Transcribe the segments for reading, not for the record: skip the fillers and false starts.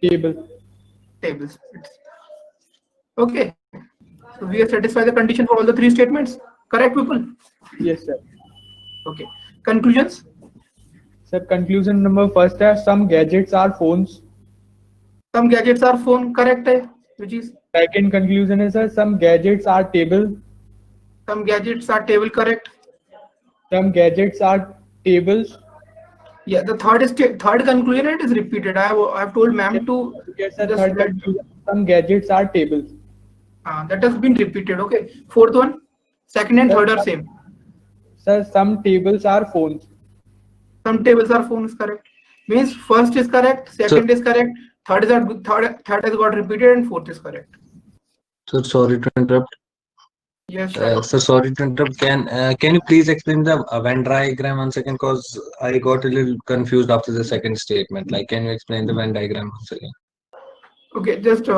Table. Tables. Okay. So we have satisfied the condition for all the three statements. Correct, people? Yes, sir. Okay. Conclusions? Sir, conclusion number first है some gadgets are phones. Some gadgets are phone. Correct है. Which is Second conclusion is sir some gadgets are table. some gadgets are table. Correct. Some gadgets are tables. Yeah. The third is third conclusion. It is repeated. I have told ma'am to Yes, sir. just Third let. conclusion some gadgets are tables. That has been repeated. Okay. Fourth one. Second and third are same. Sir, some tables are phones. Some tables are phones. Correct. Means first is correct. Second is correct. Third has got repeated, and fourth is correct. Sir, sorry to interrupt. Yes. Sir, sorry to interrupt. Can you please explain the Venn diagram once again? Because I got a little confused after the second statement. Like, can you explain the Venn diagram once again? Okay. Just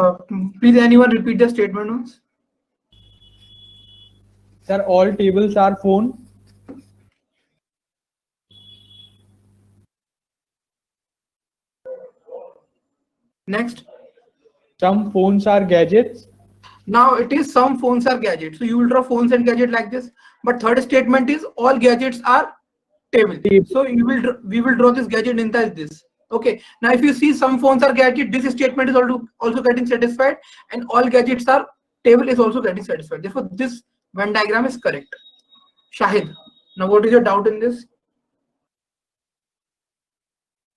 please anyone repeat the statement once. Sir, all tables are phone. Next. Some phones are gadgets. Now it is some phones are gadgets. So you will draw phones and gadget like this. But third statement is all gadgets are table. So we will draw this gadget inside this. Okay. Now if you see some phones are gadget, this statement is also getting satisfied, and all gadgets are table is also getting satisfied. Therefore, this Venn diagram is correct. Shahid. Now what is your doubt in this?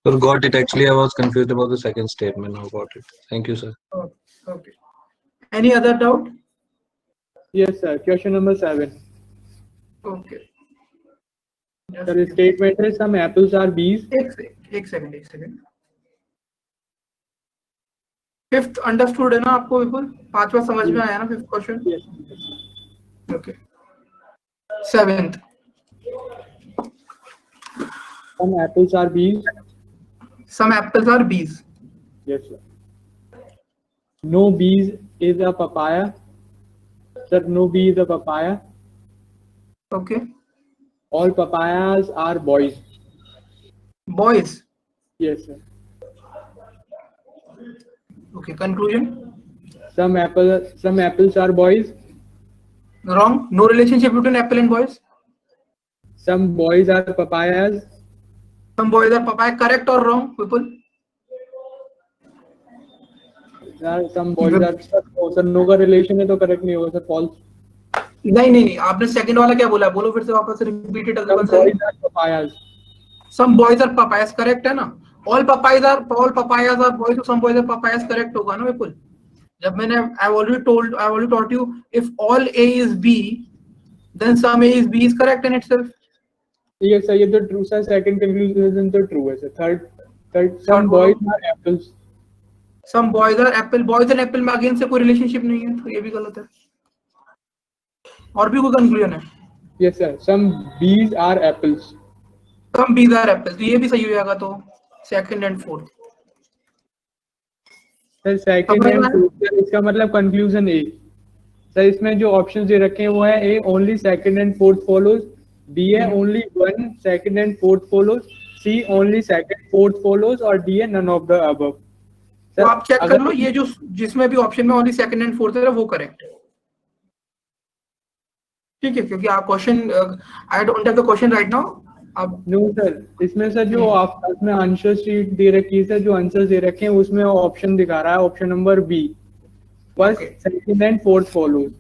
Sir, got it. Actually, I was confused about the second statement. Now got it. Thank you, sir. Oh, okay. Any other doubt? Yes, sir. Question number 7. Okay. Sir, the statement is some apples are bees. एक second. Fifth understood है ना आपको बिल्कुल? पांचवा समझ में आया ना fifth question? Yes. Okay. Seventh. Some apples are bees. Some apples are bees. Yes, sir. No bees is a papaya. Sir, no bee is a papaya. Okay. All papayas are boys. Boys. Yes, sir. Okay. Conclusion. Some apples are boys. Wrong. No relationship between apple and boys. Some boys are papayas. Some boys are papaya. Correct or wrong, people? Sir, some boys are. Sir, no का relation है तो correct नहीं होगा sir. False. नहीं. आपने second वाला क्या बोला? बोलो फिर से वापस रिपीट इट अगले बार. Some boys are papayas. Some boys are papayas. Correct है ना? All papayas are boys. So some boys are papayas. Correct होगा ना बिल्कुल? जब मैंने I've already taught you if all A is B, then some A is B is correct in itself. Yes, sir. ये तो true sir. Second conclusion तो true है sir. Third some boys are apples. Some boys are apple. Boys and apple में again से कोई relationship नहीं है, तो ये भी गलत है. और भी कोई कंक्लूजन है? Yes, sir. Some bees are apples. Some bees are apples. तो ये भी सही हो जाएगा. तो second and fourth. Sir second and fourth इसका मतलब कंक्लूजन ए. सर इसमें जो ऑप्शंस दे रखे हैं वो है A only second and fourth follows, B है only one second and fourth follows, C only second fourth follows और डी है नन ऑफ द अबव. तो आप चेक कर लो ये जो जिसमें भी ऑप्शन में ओनली सेकंड एंड फोर्थ है वो करेक्ट है. ठीक है, क्योंकि आप question I don't have the question right now. अब नो सर इसमें सर जो आपने आंसर शीट दे रखी है सर, जो आंसर दे रखे हैं उसमें ऑप्शन दिखा रहा है option number B first second and fourth follows.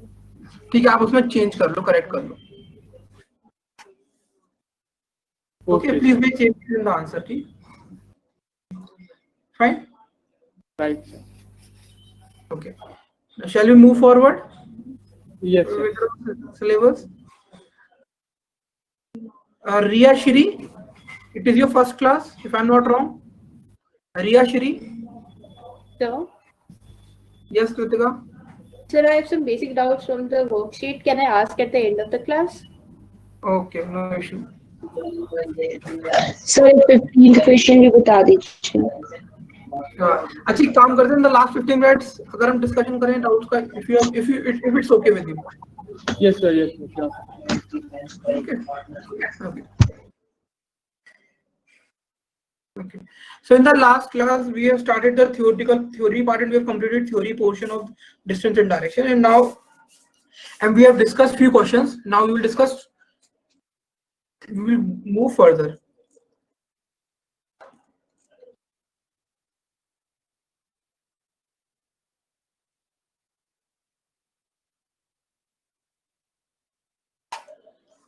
ठीक है, आप उसमें चेंज कर लो, करेक्ट कर लो. Okay please make change in the answer. ठीक, fine, right. Okay, shall we move forward? Yes sir. Syllabus. Riya Shri, it is your first class if I'm not wrong. Riya Shri. Sir. Yes, Kritika. Sir, I have some basic doubts from the worksheet. Can I ask at the end of the class? Okay, no issue. Sir, 15th question भी बता दीजिए. अच्छा काम करते हैं in the last 15 minutes अगर हम discussion करें डाउट्स का, if it's okay with you. Yes sir, yes sir. Okay. Okay. So in the last class, we have started the theory part, and we have completed theory portion of distance and direction. And we have discussed few questions. Now we will move further.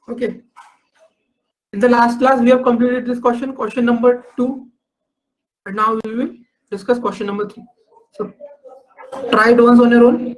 Okay. In the last class, we have completed this question number 2, and now we will discuss question number 3. So try it once on your own.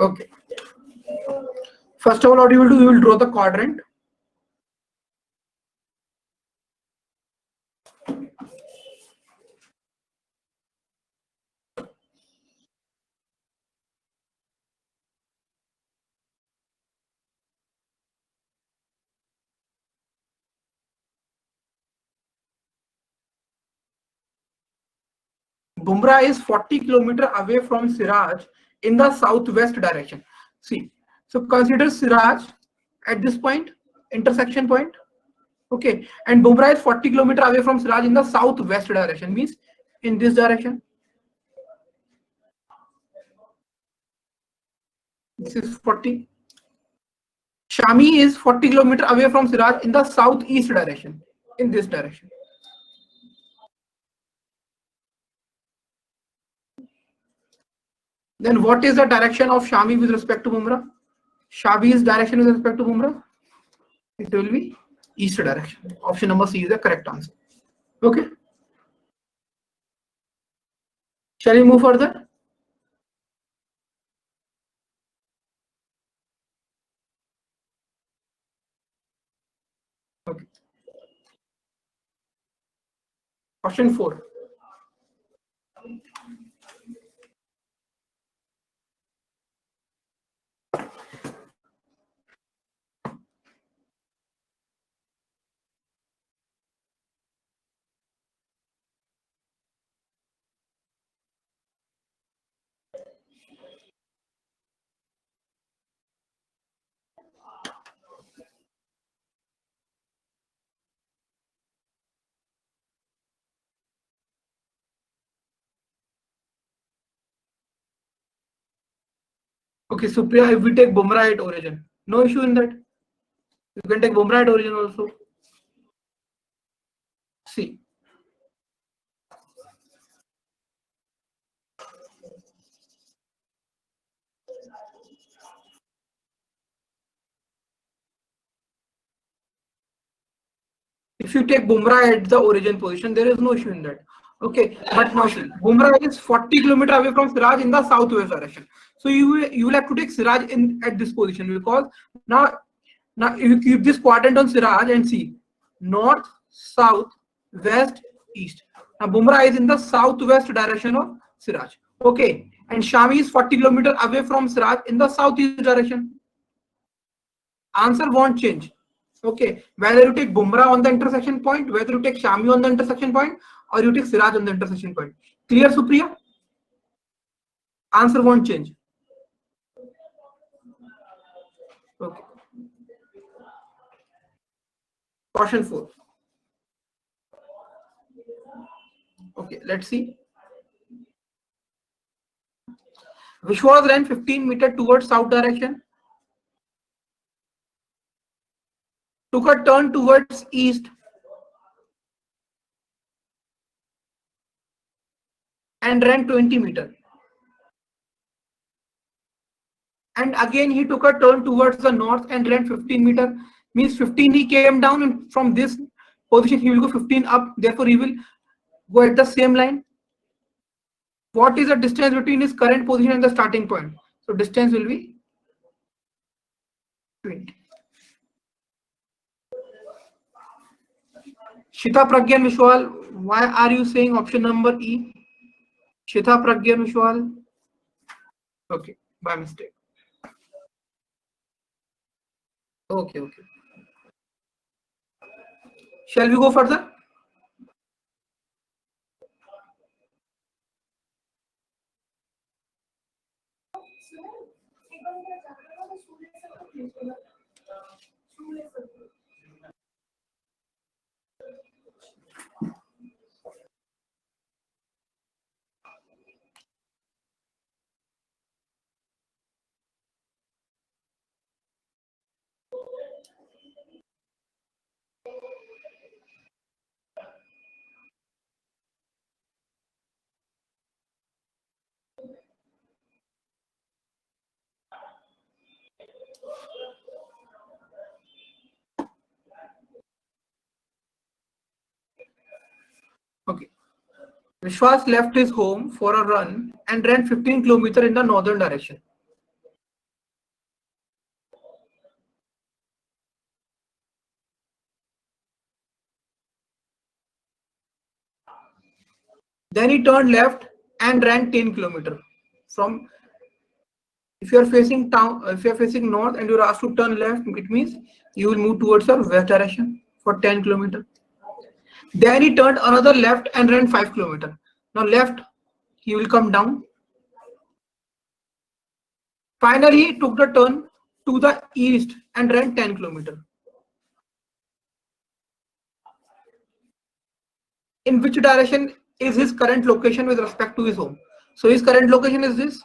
Okay. First of all, what you will do, you will draw the quadrant. Bumrah is 40 kilometers away from Siraj in the southwest direction. See, so consider Siraj at this point, intersection point. Okay, and Bumrah is 40 kilometers away from Siraj in the southwest direction, means in this direction. This is 40. Shami is 40 kilometers away from Siraj in the southeast direction, in this direction. Then what is the direction of Shami with respect to Bumrah? Shami's direction with respect to Bumrah? It will be east direction. Option number C is the correct answer. Okay. Shall we move further? Okay. Question 4. Okay, Supriya, if we take Bumrah at origin, no issue in that. You can take Bumrah at origin also. See. If you take Bumrah at the origin position, there is no issue in that. Okay, but now see, Bumrah is 40 kilometers away from Siraj in the southwest direction. So you will have to take Siraj in at this position, because now you keep this quadrant on Siraj and see north, south, west, east. Now Bumrah is in the southwest direction of Siraj. Okay, and Shami is 40 kilometers away from Siraj in the southeast direction. Answer won't change. Okay, whether you take Bumrah on the intersection point, whether you take Shami on the intersection point, or you take Siraj on the intersection point. Clear, Supriya? Answer won't change. Okay. Question 4. Okay, let's see. Vishwas ran 15 meters towards south direction. Took a turn towards east. And ran 20 meters. And again he took a turn towards the north and ran 15 meters. Means 15 he came down, and from this position he will go 15 up. Therefore he will go at the same line. What is the distance between his current position and the starting point? So distance will be 20. Shita, Pragya and Vishwal, why are you saying option number E? Shita, Pragya and Vishwal. Okay, by mistake. Okay, okay. Shall we go further? Okay. Vishwas left his home for a run and ran 15 kilometers in the northern direction. Then he turned left and ran 10 kilometers. From, if you are facing town, if you are facing north and you are asked to turn left, it means you will move towards your west direction for 10 kilometers. Then he turned another left and ran 5 kilometers. Now left, he will come down. Finally, he took the turn to the east and ran 10 kilometers. In which direction is his current location with respect to his home? So his current location is this.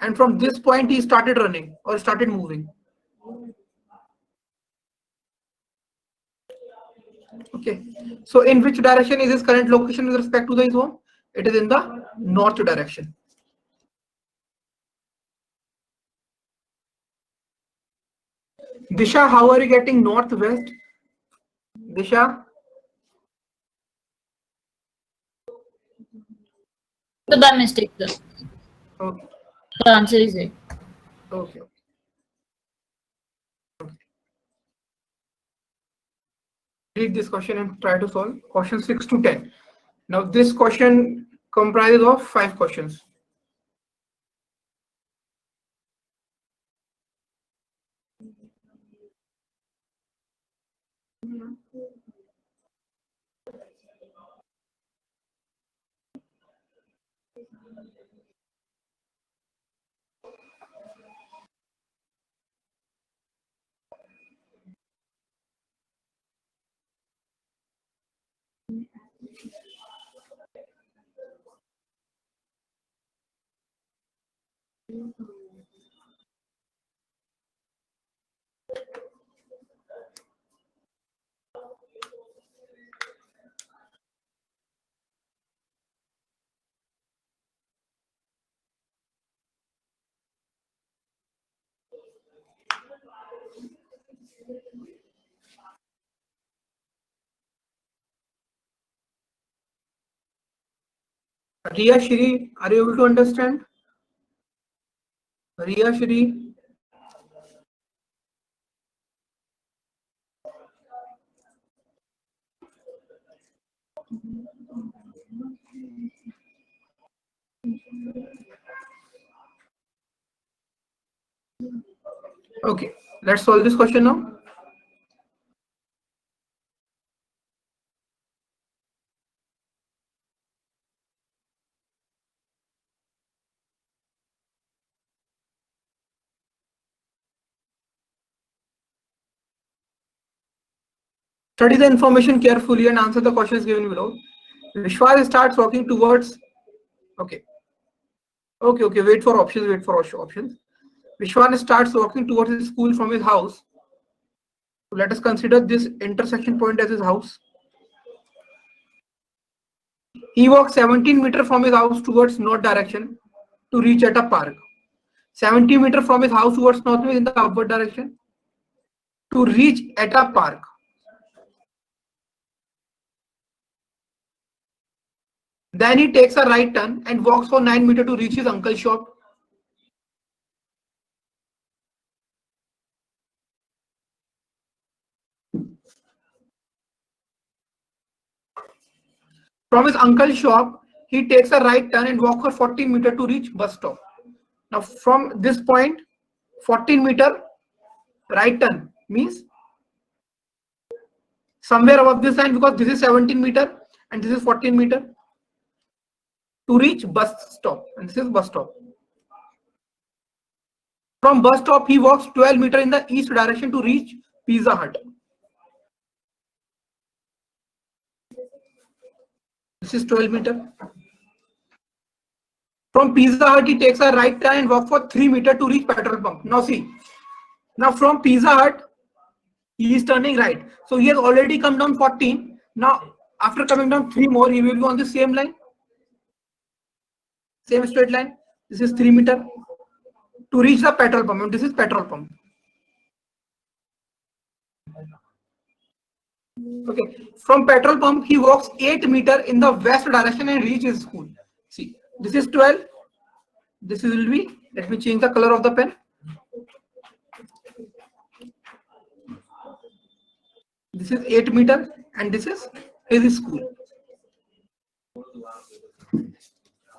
And from this point, he started running or started moving. Okay. So in which direction is his current location with respect to his home? It is in the north direction. Disha, how are you getting northwest? Disha? So by mistake, sir. Okay. The answer is A. Okay. Read this question and try to solve question 6 to 10. Now this question comprises of 5 questions. Riya Shri, are you able to understand? Riya Shri. Okay, let's solve this question now. Study the information carefully and answer the questions given below. Vishwas starts walking towards. Okay. Okay. Wait for options. Vishwan starts walking towards his school from his house. So let us consider this intersection point as his house. He walks 17 meters from his house towards north direction to reach at a park. 70 meters from his house towards north in the upward direction to reach at a park. Then he takes a right turn and walks for 9 meters to reach his uncle's shop. From his uncle's shop, he takes a right turn and walks for 14 meters to reach bus stop. Now from this point, 14 meter right turn means somewhere above this line, because this is 17 meter and this is 14 meter to reach bus stop, and this is bus stop. From bus stop, he walks 12 meters in the east direction to reach Pizza Hut. This is 12 meters. From Pizza Hut, he takes a right turn and walks for 3 meters to reach petrol pump. Now see, now from Pizza Hut, he is turning right. So he has already come down 14. Now after coming down 3 more, he will be on the same line. Same straight line. This is 3 meters to reach the petrol pump. And this is petrol pump. Okay. From petrol pump, he walks 8 meters in the west direction and reaches school. See, this is 12. This will be, let me change the color of the pen. This is 8 meters and this is his school.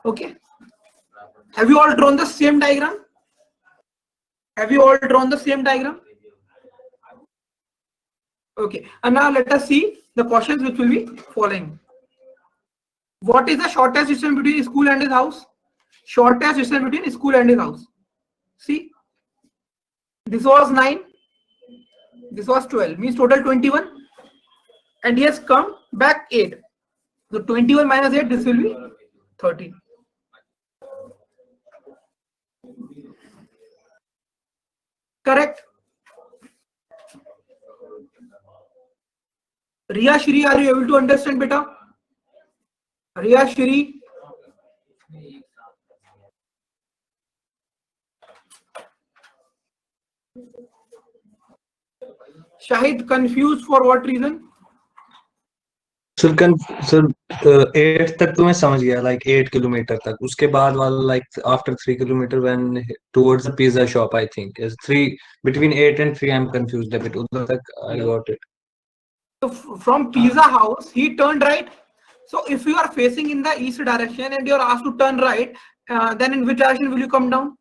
Okay. Have you all drawn the same diagram? Have you all drawn the same diagram? Okay. And now let us see the questions which will be following. What is the shortest distance between school and his house? Shortest distance between school and his house. See, this was 9. This was 12, means total 21, and he has come back 8. So 21 minus 8, this will be 13. Correct. Riya Shri, are you able to understand, beta? Riya Shri. Shahid, confused for what reason? Sir 8 तक तो मैं समझ गया, like 8 kilometre तक. उसके बाद वाला like after 3 kilometer when towards the pizza shop, I think is 3, between 8 and 3 I'm confused a bit. उधर तक I got it. So from pizza house he turned right. So if you are facing in the east direction and you are asked to turn right, then in which direction will you come down?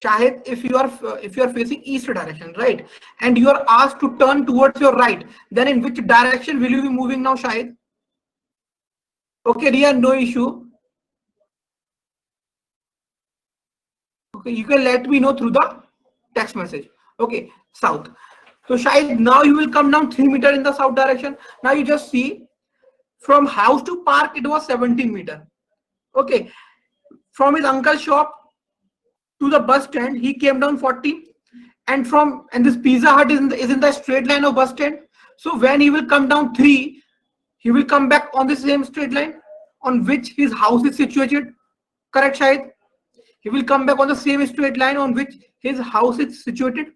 Shahid, if you are facing east direction, right, and you are asked to turn towards your right, then in which direction will you be moving now, Shahid? Okay, Riya, no issue. Okay, you can let me know through the text message. Okay, south. So Shahid, now you will come down 3 meters in the south direction. Now you just see, from house to park it was 17 meters. Okay, from his uncle's shop to the bus stand he came down 40, and this Pizza Hut is in the straight line of bus stand. So when he will come down 3, he will come back on the same straight line on which his house is situated. Correct, Shahid? He will come back on the same straight line on which his house is situated.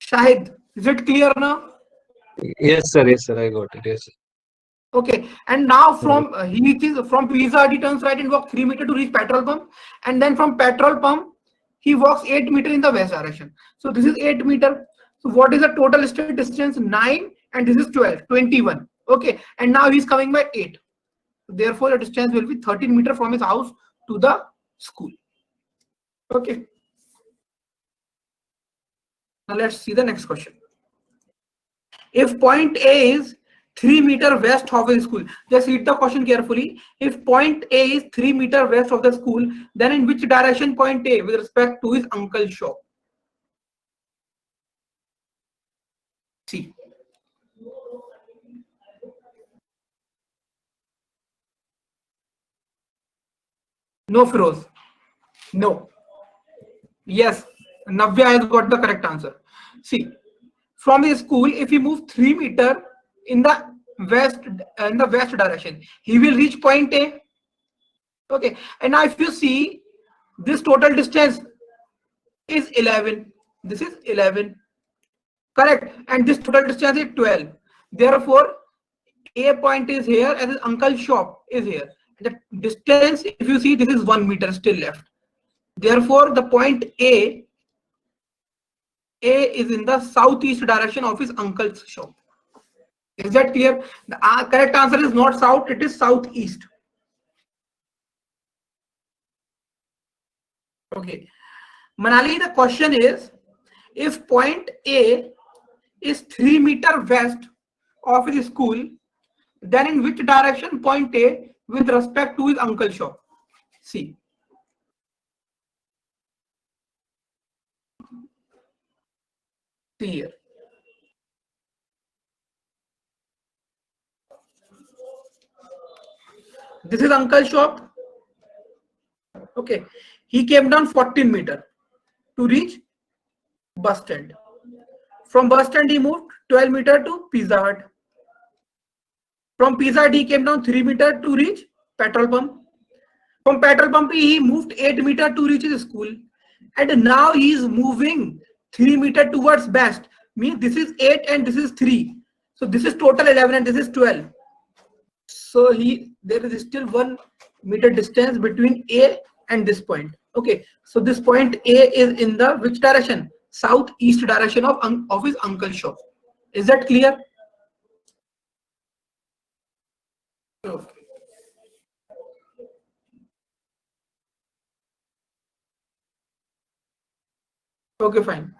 Shahid, is it clear now? Yes sir, I got it. Yes sir. Okay, and now from from Pizza Hut he turns right and walks 3 meters to reach petrol pump, and then from petrol pump he walks 8 meters in the west direction. So this is 8 meters. So what is the total straight distance? 9, and this is 12, 21. Okay, and now he's coming by 8. Therefore the distance will be 13 meters from his house to the school. Okay. Now let's see the next question. If point A is 3 meters west of the school, just read the question carefully. If point A is 3 meters west of the school, then in which direction point A with respect to his uncle's shop? See. No, Firoz. No. Yes, Navya has got the correct answer. See, from his school, if he moves 3 meters in the west direction, he will reach point A. Okay, and now if you see, this total distance is 11. This is 11. Correct, and this total distance is 12. Therefore, A point is here and his uncle's shop is here. The distance, if you see, this is 1 meter still left. Therefore, the point A A is in the southeast direction of his uncle's shop. Is that clear? The correct answer is not south, it is southeast. Okay. Manali, the question is, if point A is 3 meters west of his school, then in which direction point A with respect to his uncle's shop? See. See here. This is uncle's shop. Okay. He came down 14 meters to reach bus stand. From bus stand he moved 12 meters to Pizza Hut. From Pizza Hut he came down 3 meters to reach petrol pump. From petrol pump he moved 8 meters to reach his school. And now he is moving 3 meters towards best. Means this is 8 and this is 3. So this is total 11 and this is 12. So there is still 1 meter distance between A and this point. Okay. So this point A is in the which direction? Southeast direction of his uncle's shop. Is that clear? Okay. Okay, fine.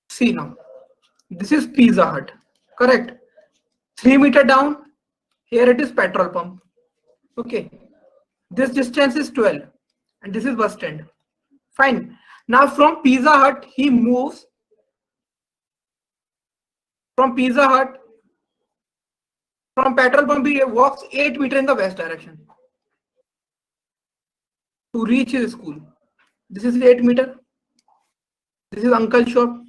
See now, this is Pizza Hut, correct? 3 meters down, here it is petrol pump. Okay, this distance is 12 and this is bus stand. Fine. Now from Pizza Hut, he moves from Pizza Hut, from petrol pump, he walks 8 meters in the west direction to reach his school. This is 8 meters. This is uncle's shop.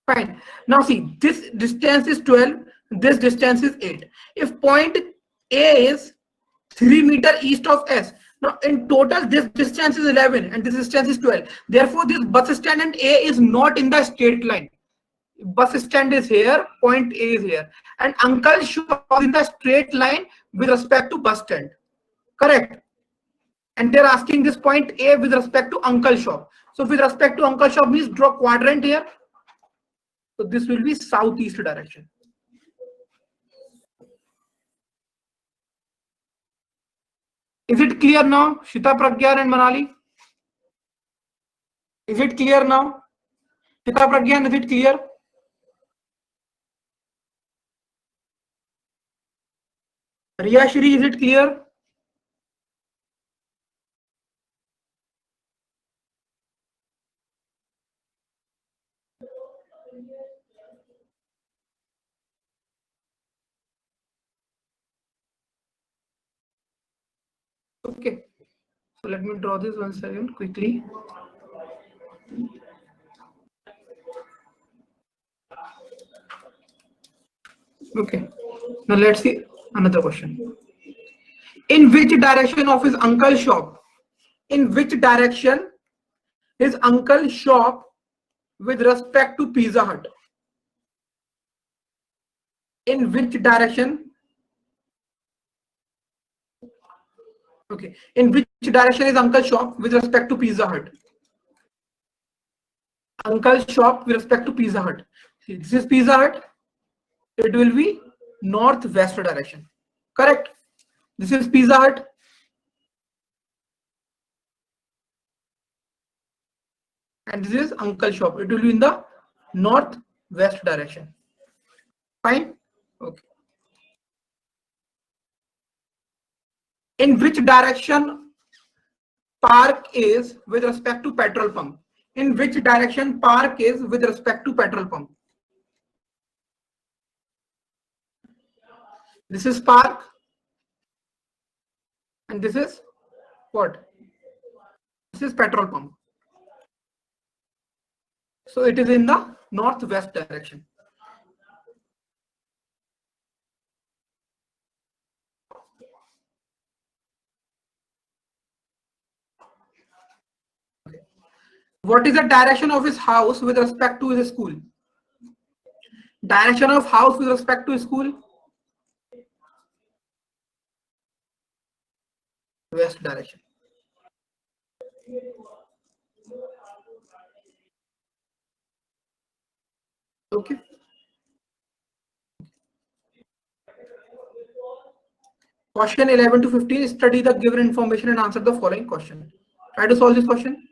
Fine. Now see, this distance is 12, this distance is 8. If point A is 3 meters east of S, now in total this distance is 11 and this distance is 12. Therefore, this bus stand and A is not in the straight line. Bus stand is here, point A is here, and uncle's shop is in the straight line with respect to bus stand. Correct. And they're asking this point A with respect to uncle's shop. So with respect to uncle's shop means draw quadrant here. So this will be southeast direction. Is it clear now, Shita, Pragyan and Manali? Is it clear now? Shita, Pragyan, is it clear? Riya Shri, is it clear? Okay, so let me draw this 1 second quickly. Okay, now let's see another question. In which direction of his uncle's shop? In which direction his uncle's shop with respect to Pizza Hut? In which direction? Okay. In which direction is uncle's shop with respect to Pizza Hut? Uncle's shop with respect to Pizza Hut. See, this is Pizza Hut. It will be northwest direction. Correct. This is Pizza Hut. And this is uncle's shop. It will be in the northwest direction. Fine. Okay. In which direction park is with respect to petrol pump? In which direction park is with respect to petrol pump? This is park. And this is what? This is petrol pump. So it is in the northwest direction. What is the direction of his house with respect to his school? Direction of house with respect to his school? West direction. Okay. Question 11 to 15. Study the given information and answer the following question. Try to solve this question.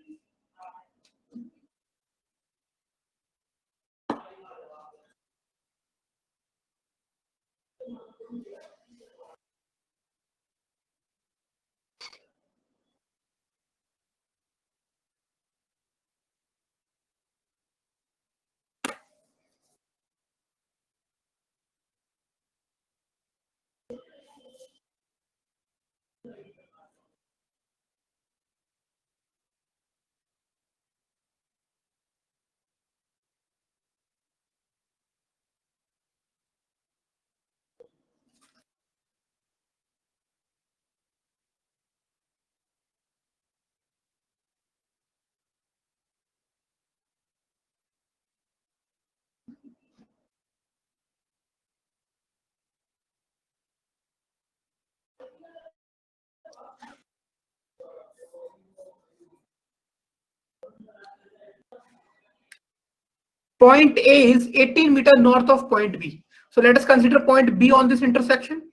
Point A is 18 meters north of point B. So let us consider point B on this intersection.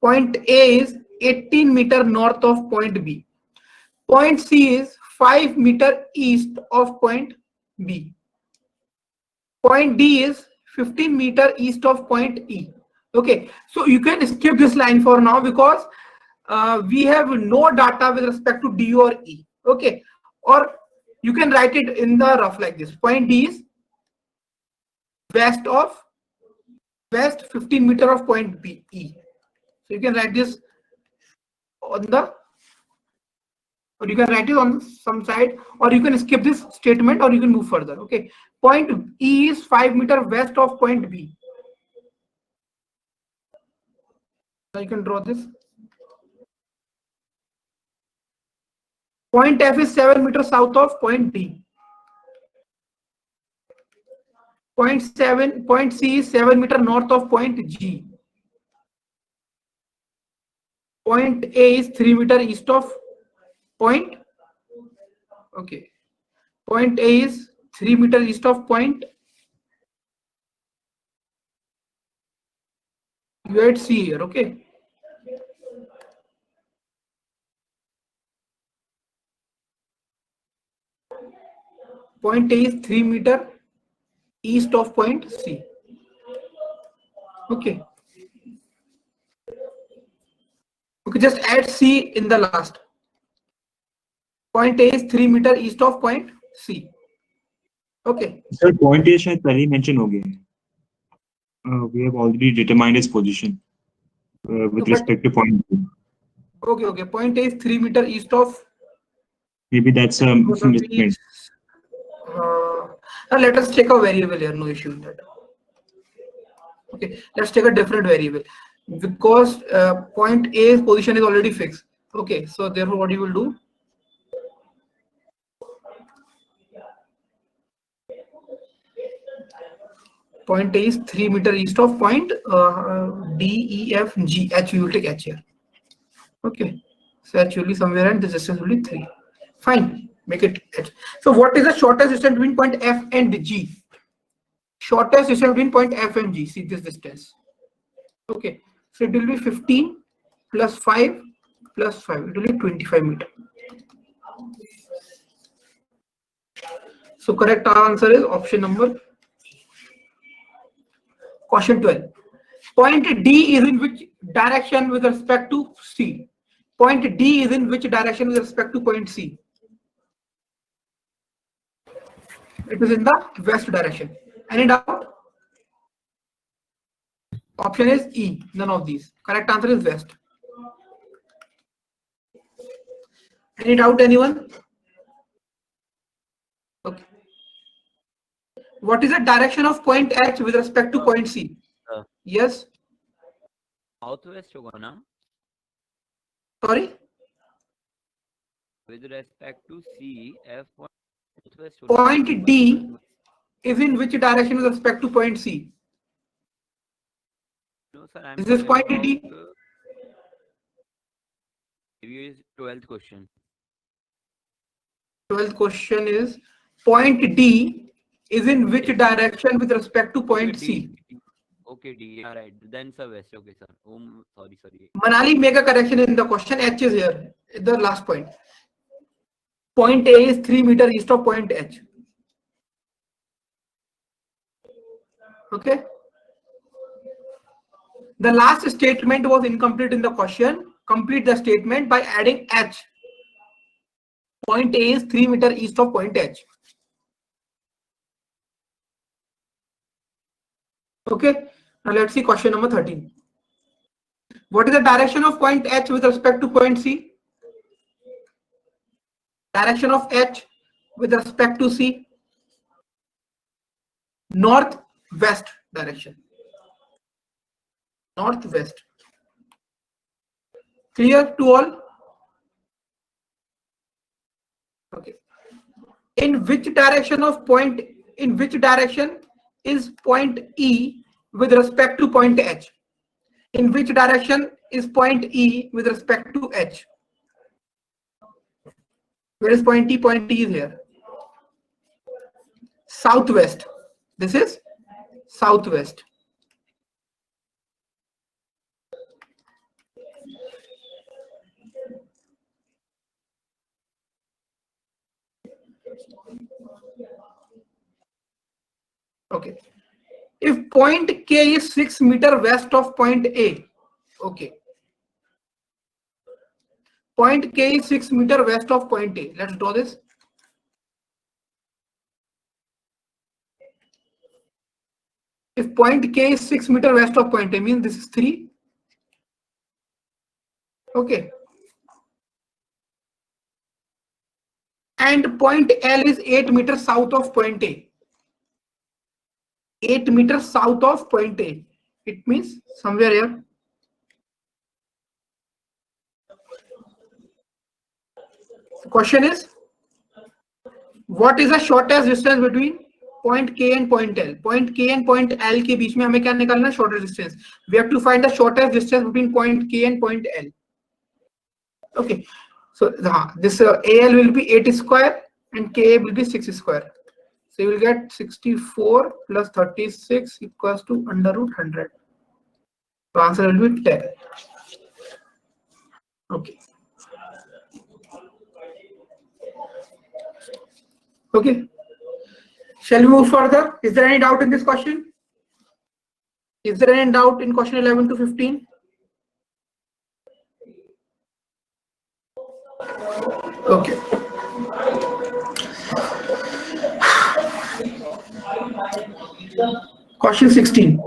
Point A is 18 meters north of point B. Point C is 5 meters east of point B. Point D is 15 meters east of point E. Okay, so you can skip this line for now because we have no data with respect to D or E. Okay, or you can write it in the rough like this. Point D is west 15 meter of point B E. So you can write this on the, or you can write it on some side, or you can skip this statement, or you can move further. Okay, point E is 5 meters west of point B. So you can draw this. Point F is 7 meters south of point D. Point C is 7 meters north of point G. Point A is 3 meters east of point. Okay. Point A is 3 meters east of point. You had C here, okay. Point A is 3 meters east of point C. Okay. Okay, just add C in the last. Point A is 3 meters east of point C. Okay. Sir, point A शायद पहले ही mention हो गया है. We have already determined its position with respect to point B. Okay, okay. Point A is 3 meters east of. Maybe that's a misprint. Let us take a variable here. No issue with that. Okay, let's take a different variable because point A's position is already fixed. Okay, so therefore, what you will do? Point A is 3 meters east of point D, E, F, G. H, we will take H here. Okay. So H will be somewhere and this distance will be 3. Fine. Make it H. So what is the shortest distance between point F and G? Shortest distance between point F and G. See this distance. Okay. So it will be 15 plus 5 plus 5. It will be 25 meters. So correct answer is option number. Question 12. Point D is in which direction with respect to C? Point D is in which direction with respect to point C? It is in the west direction. Any doubt? Option is E. None of these. Correct answer is west. Any doubt, anyone? Okay. What is the direction of point H with respect to point C? Yes. Southwest होगा ना? Sorry. With respect to C, F southwest. Point D is in which direction with respect to point C? No, sir. I'm This is point D. Maybe is 12th question. 12th question is point D is in which direction with respect to point C? Okay, D. Yeah, right. Then sir, west. Okay, sir. Sorry. Manali, make a correction in the question. H is here. The last point. Point A is 3 meters east of point H. Okay. The last statement was incomplete in the question. Complete the statement by adding H. Point A is 3 meters east of point H. Okay. Now let's see question number 13. What is the direction of point H with respect to point C? Direction of H with respect to C? Northwest direction. Northwest. Clear to all? Okay. In which direction is point E with respect to point H? In which direction is point E with respect to H? Where is point E? Point E is here. Southwest. This is southwest. Okay. If point K is 6 meters west of point A, okay. Point K is 6 meters west of point A. Let's draw this. If point K is 6 meters west of point A, means this is 3. Okay. And point L is 8 meters south of point A. 8 meters south of point A. It means somewhere here. The question is, what is the shortest distance between point K and point L? Point K and point L के बीच में हमें क्या निकालना है? Shortest distance. We have to find the shortest distance between point K and point L. Okay. So this AL will be 8 square and KA will be 6 square. So you will get 64 plus 36 equals to under root 100. So answer will be 10. Okay. Okay. Shall we move further? Is there any doubt in this question? Is there any doubt in question 11 to 15? Okay. Question 16.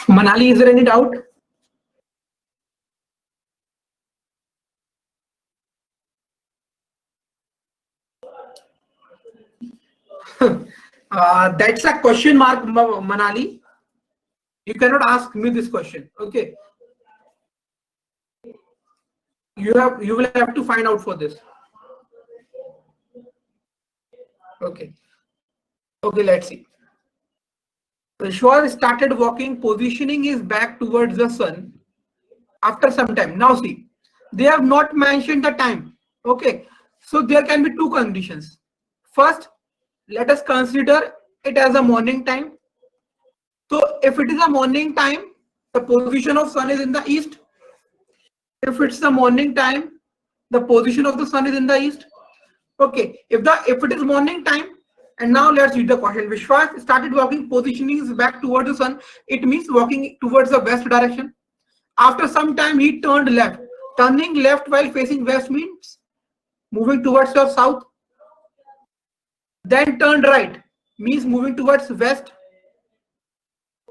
Manali, is there any doubt? That's a question mark, Manali. You cannot ask me this question. Okay. You will have to find out for this. Okay. Okay, let's see. Vishwas started walking, positioning his back towards the sun after some time. Now see, they have not mentioned the time. Okay, so there can be two conditions. First, let us consider it as a morning time. So if it is a morning time, the position of sun is in the east. If it's the morning time, the position of the sun is in the east. Okay, if it is morning time, and now let's read the question. Vishwas started walking, positioning his back towards the sun. It means walking towards the west direction. After some time, he turned left. Turning left while facing west means moving towards the south. Then turned right means moving towards west.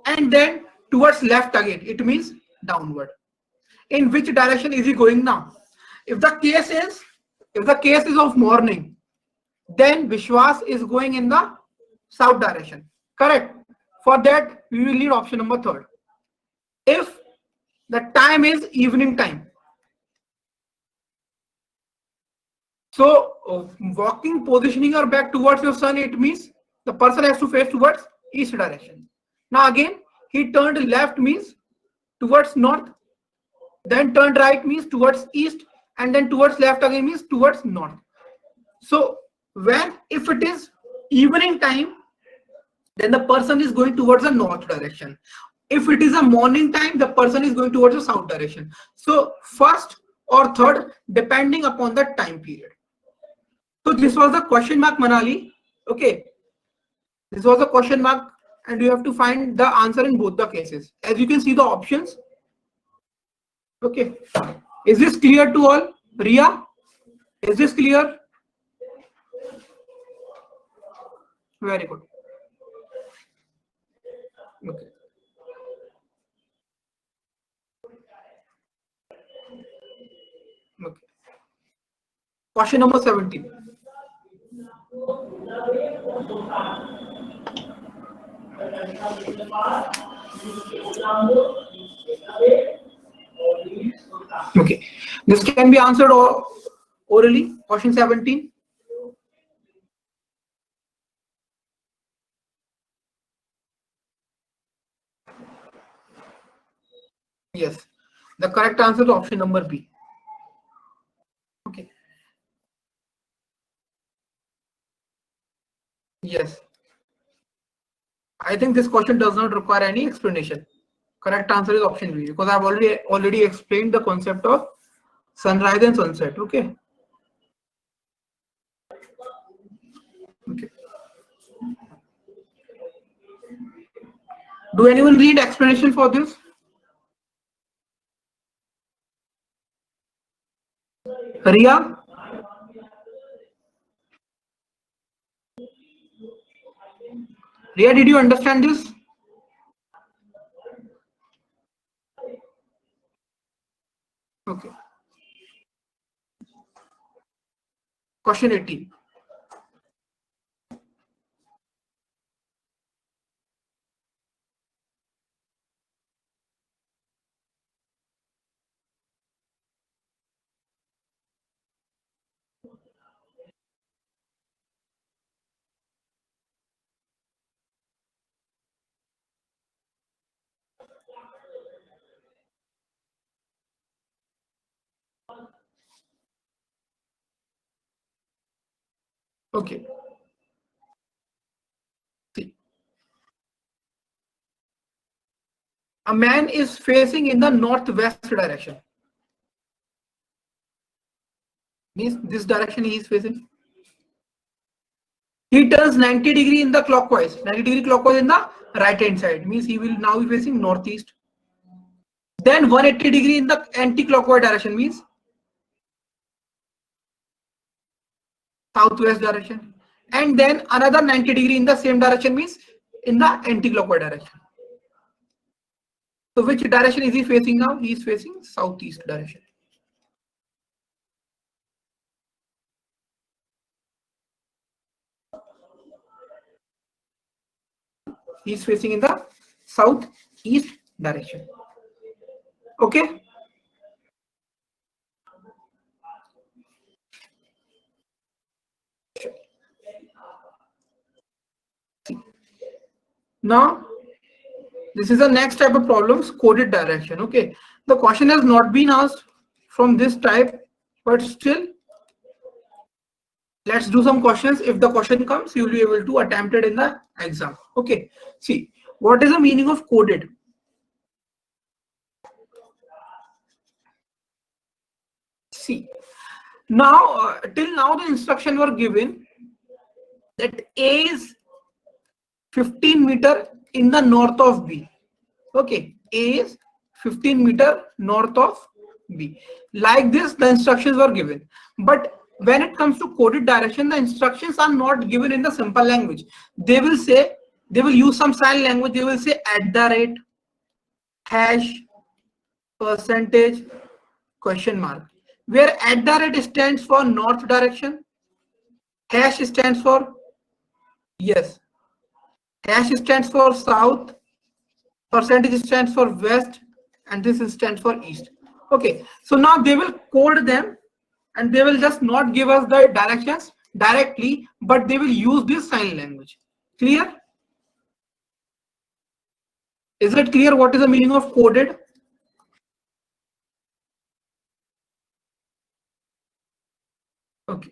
And then towards left again. It means downward. In which direction is he going now? If the case is of morning, then Vishwas is going in the south direction. Correct. For that, we will need option number 3. If the time is evening time, so walking, positioning your back towards your sun, it means the person has to face towards east direction. Now again, he turned left means towards north, then turned right means towards east, and then towards left again means towards north. So if it is evening time, then the person is going towards the north direction. If it is a morning time, the person is going towards the south direction. So first or third, depending upon the time period. So this was the question mark, Manali. Okay, this was a question mark, and you have to find the answer in both the cases. As you can see the options. Okay, is this clear to all? Ria, is this clear? Very good. Okay. Okay. Question number 17. Okay. This can be answered orally. Question 17. Yes, the correct answer is option number B. Okay. Yes. I think this question does not require any explanation. Correct answer is option B, because I've already explained the concept of sunrise and sunset. Okay. Okay. Do anyone need explanation for this? Ria? Ria, did you understand this? Okay. Question 18. Okay. See. A man is facing in the northwest direction. Means this direction he is facing. He turns 90 degree in the clockwise. 90 degree clockwise in the right hand side. Means he will now be facing northeast. Then 180 degree in the anti-clockwise direction means southwest direction, and then another 90 degree in the same direction means in the anti-clockwise direction. So which direction is he facing now? He is facing southeast direction. He is facing in the southeast direction. Okay. Now, this is the next type of problems, coded direction. Okay, the question has not been asked from this type, but still, let's do some questions. If the question comes, you will be able to attempt it in the exam. Okay, see, what is the meaning of coded? See, now, till now the instruction were given that A is 15 meter in the north of B. Okay, A is 15 meter north of B. Like this, the instructions were given. But when it comes to coded direction, the instructions are not given in the simple language. They will say, they will use some sign language. They will say @ hash, percentage, question mark. Where @ stands for north direction, hash stands for, yes, hash stands for south, percentage stands for west, and this stands for east. Okay, so now they will code them and they will just not give us the directions directly, but they will use this sign language. Clear? Is it clear what is the meaning of coded? Okay,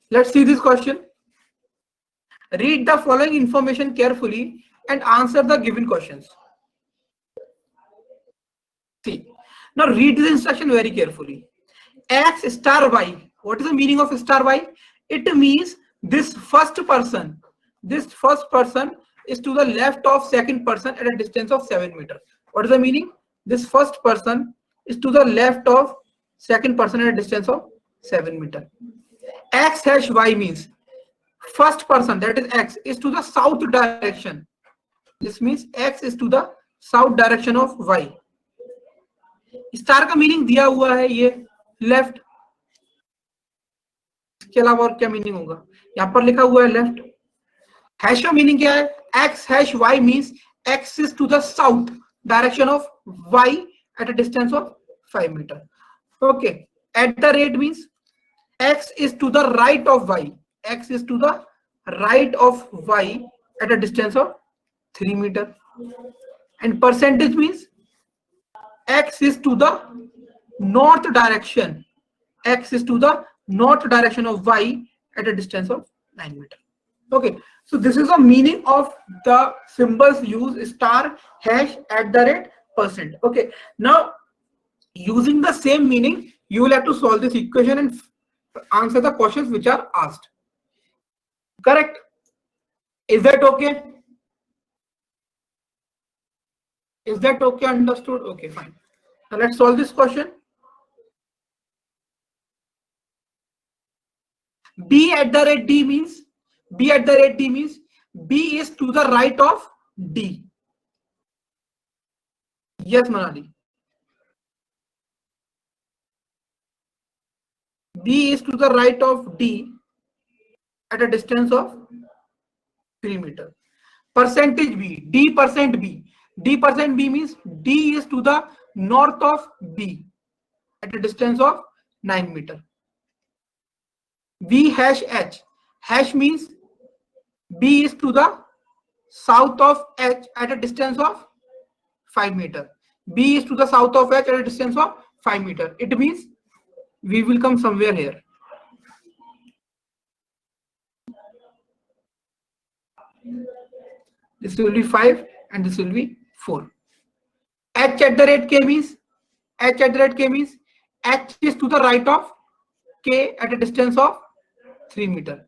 let's see this question. Read the following information carefully and answer the given questions. See, now read this instruction very carefully. X star Y. What is the meaning of star Y? It means this first person is to the left of second person at a distance of 7 meters. What is the meaning? This first person is to the left of second person at a distance of 7 meters. X hash Y means first person, that is X, is to the south direction. This means X is to the south direction of Y. Star का meaning दिया हुआ है ये left, इसके अलावा और क्या meaning होगा? यहाँ पर लिखा हुआ है लेफ्ट. हैश का मीनिंग क्या है? X hash y means x is to the south direction of y at a distance of 5 metre. Okay, at the rate means x is to the right of y, x is to the right of y at a distance of 3 metre. And percentage means X is to the north direction. X is to the north direction of Y at a distance of 9 meters. Okay, so this is the meaning of the symbols used, star, hash, @ %. Okay, now using the same meaning, you will have to solve this equation and answer the questions which are asked. Correct? Is that okay? Is that okay? Understood? Okay, fine. Now let's solve this question. B @ D means B is to the right of D. Yes, Manali. B is to the right of D at a distance of 3 meters. Percentage B, D% B. D% B means D is to the north of B at a distance of 9 meters. V hash H. Hash means B is to the south of H at a distance of 5 meters. B is to the south of H at a distance of 5 meters. It means we will come somewhere here. This will be 5 and this will be 4. H @ K means H is to the right of K at a distance of 3 meters.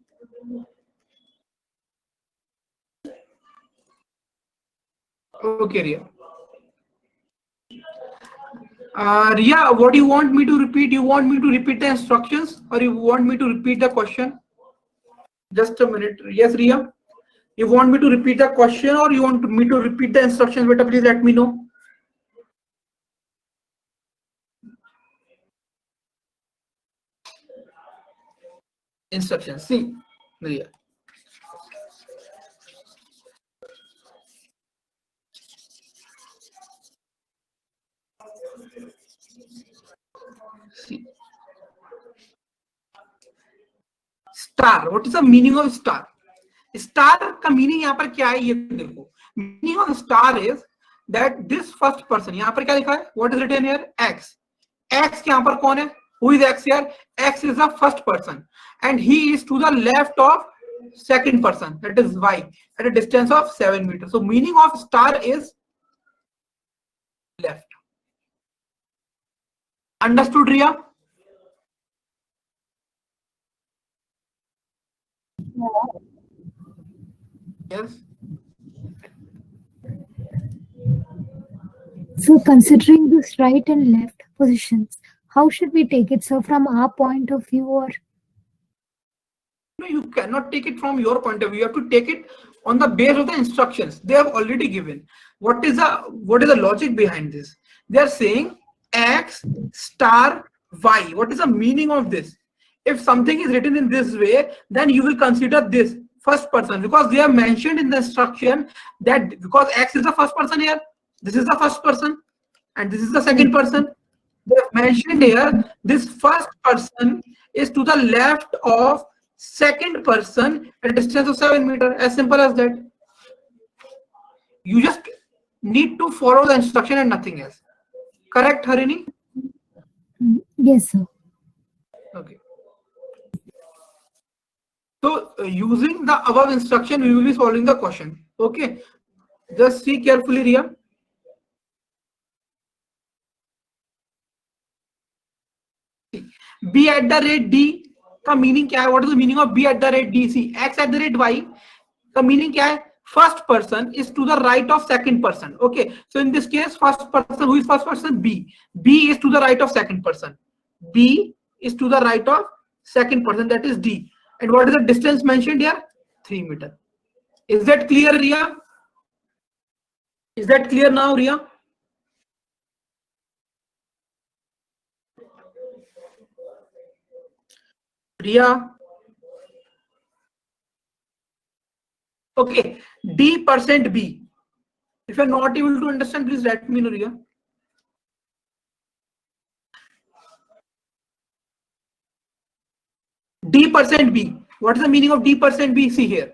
Okay, Ria. Riya, what do you want me to repeat? You want me to repeat the instructions or you want me to repeat the question? Just a minute. Yes, Riya. You want me to repeat the question or you want me to repeat the instructions? Beta, please let me know. Instructions. See, Riya. See. Star. What is the meaning of star? Star का meaning यहाँ पर क्या है ये देखो. Meaning of star is that this first person. यहाँ पर क्या लिखा है? What is written here? X. X यहाँ पर कौन है? Who is X here? X is the first person, and he is to the left of second person. That is Y at a distance of 7 meters. So meaning of star is left. Understood, Riya? Yes. So considering this right and left positions, how should we take it, sir, from our point of view? Or no, you cannot take it from your point of view. You have to take it on the base of the instructions they have already given. What is the logic behind this? They are saying X star Y. What is the meaning of this? If something is written in this way, then you will consider this first person, because they have mentioned in the instruction that because X is the first person here, this is the first person and this is the second person. They have mentioned here this first person is to the left of second person at a distance of 7 meters. As simple as that. You just need to follow the instruction and nothing else. Correct, Harini? yes, sir. Okay. So using the above instruction, we will be solving the question. Okay. Just see carefully, Riya. B at the rate D का meaning क्या है? What is the meaning of B at the rate D? See, X at the rate Y का meaning क्या है? First person is to the right of second person. Okay. So in this case, first person, who is first person? B. B is to the right of second person. B is to the right of second person, that is D. And what is the distance mentioned here? 3 meters. Is that clear, Riya? Is that clear now, Riya? Riya? Okay, D% B. If you're not able to understand, please let me know, Riya. D% B. What is the meaning of D% B? See here.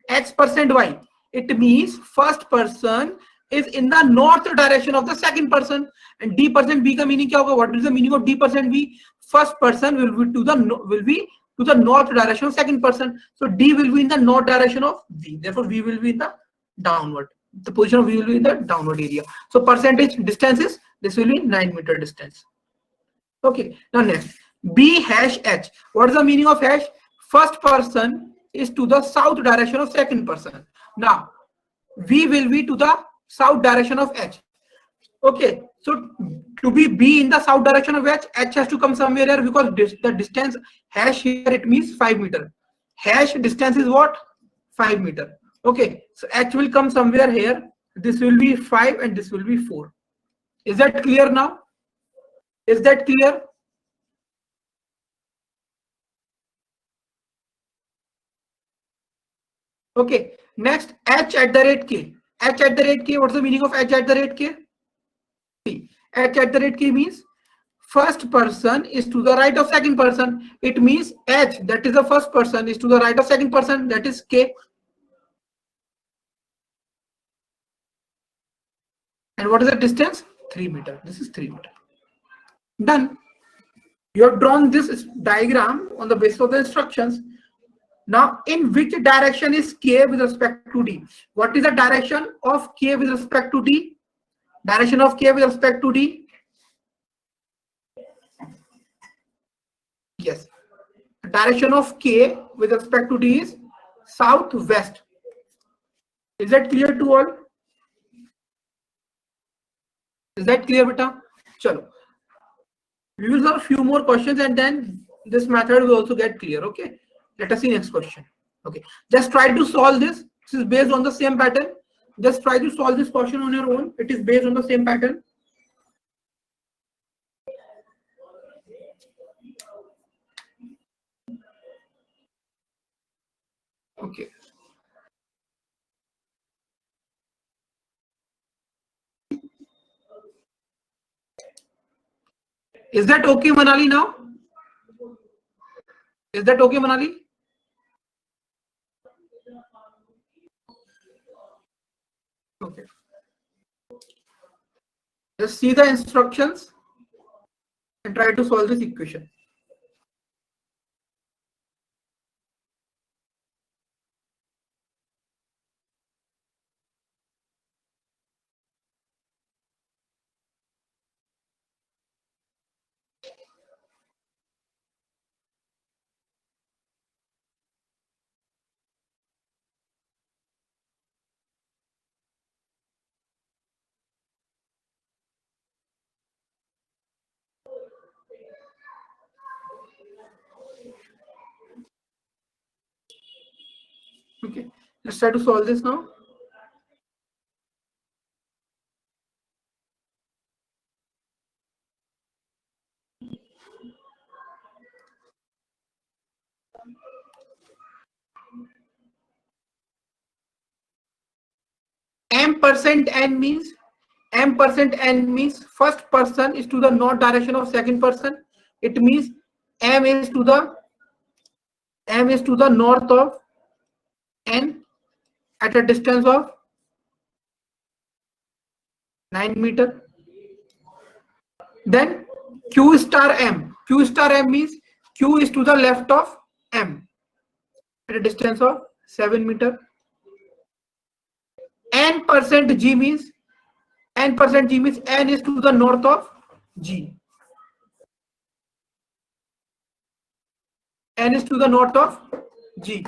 X% Y. It means first person is in the north direction of the second person. And D% B ka meaning kya hoga? What is the meaning of D% B? First person will be to the north direction of second person. So D will be in the north direction of V. Therefore, V will be in the downward. The position of V will be in the downward area. So percentage distances, this will be 9 meter distance. Okay. Now next, B hash H. What is the meaning of hash? First person is to the south direction of second person. Now, V will be to the south direction of H. Okay, so to be B in the south direction of H, H has to come somewhere here, because the distance hash here, it means 5 meters. Hash distance is what? 5 meters. Okay, so H will come somewhere here. This will be 5 and this will be 4. Is that clear now? Is that clear? Okay, next, H at the rate K. H at the rate K, what's the meaning of H at the rate K? See, H at the rate K means first person is to the right of second person. It means H, that is the first person, is to the right of second person, that is K. And what is the distance? 3 meters. This is 3 meters. Done. You have drawn this diagram on the basis of the instructions. Now, in which direction is K with respect to D? What is the direction of K with respect to D? Direction of K with respect to D? Yes. Direction of K with respect to D is southwest. Is that clear to all? Is that clear, beta? Chalo. We will solve a few more questions and then this method will also get clear. Okay. Let us see next question. Okay. Just try to solve this. This is based on the same pattern. Just try to solve this question on your own. It is based on the same pattern. Okay. Is that okay, Manali, now? Is that okay, Manali? Okay. Just see the instructions and try to solve this equation. Okay, let's try to solve this now. M% means first person is to the north direction of second person. It means M is to the north of N at a distance of 9 meters. Then Q star M means Q is to the left of M at a distance of 7 meters. N% means N is to the north of G. N is to the north of G.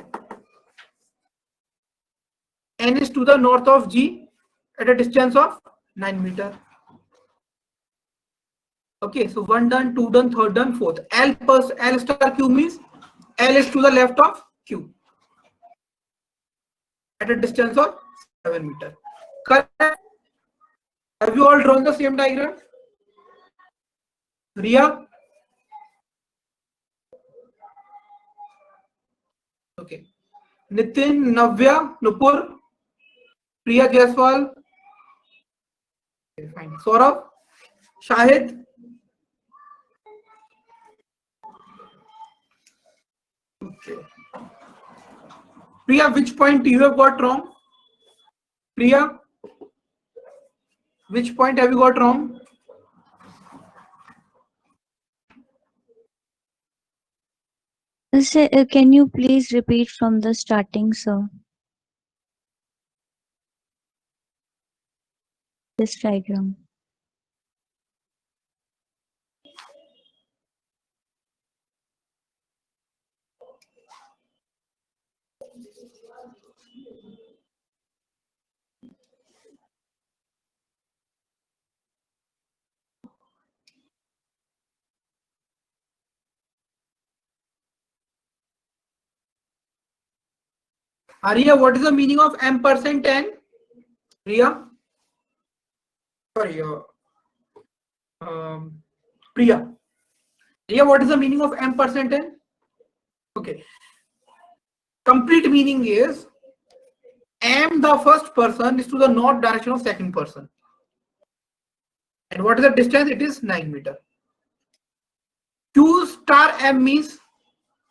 N is to the north of G at a distance of 9 meters. Okay, so 1 done, 2 done, 3rd done, 4th. L star Q means L is to the left of Q at a distance of 7 meters. Correct? Have you all drawn the same diagram? Riya? Okay. Nitin, Navya, Nupur, Priya Jaiswal. Okay, fine. Saurabh, Shahid. Okay. Priya, which point you have got wrong? Priya, which point have you got wrong? Sir, can you please repeat from the starting, sir? This diagram. Arya, what is the meaning of M%N? Priya? Sorry, Priya. Priya, what is the meaning of M%N? Okay. Complete meaning is M, the first person, is to the north direction of second person. And what is the distance? It is 9 meters. Q star M means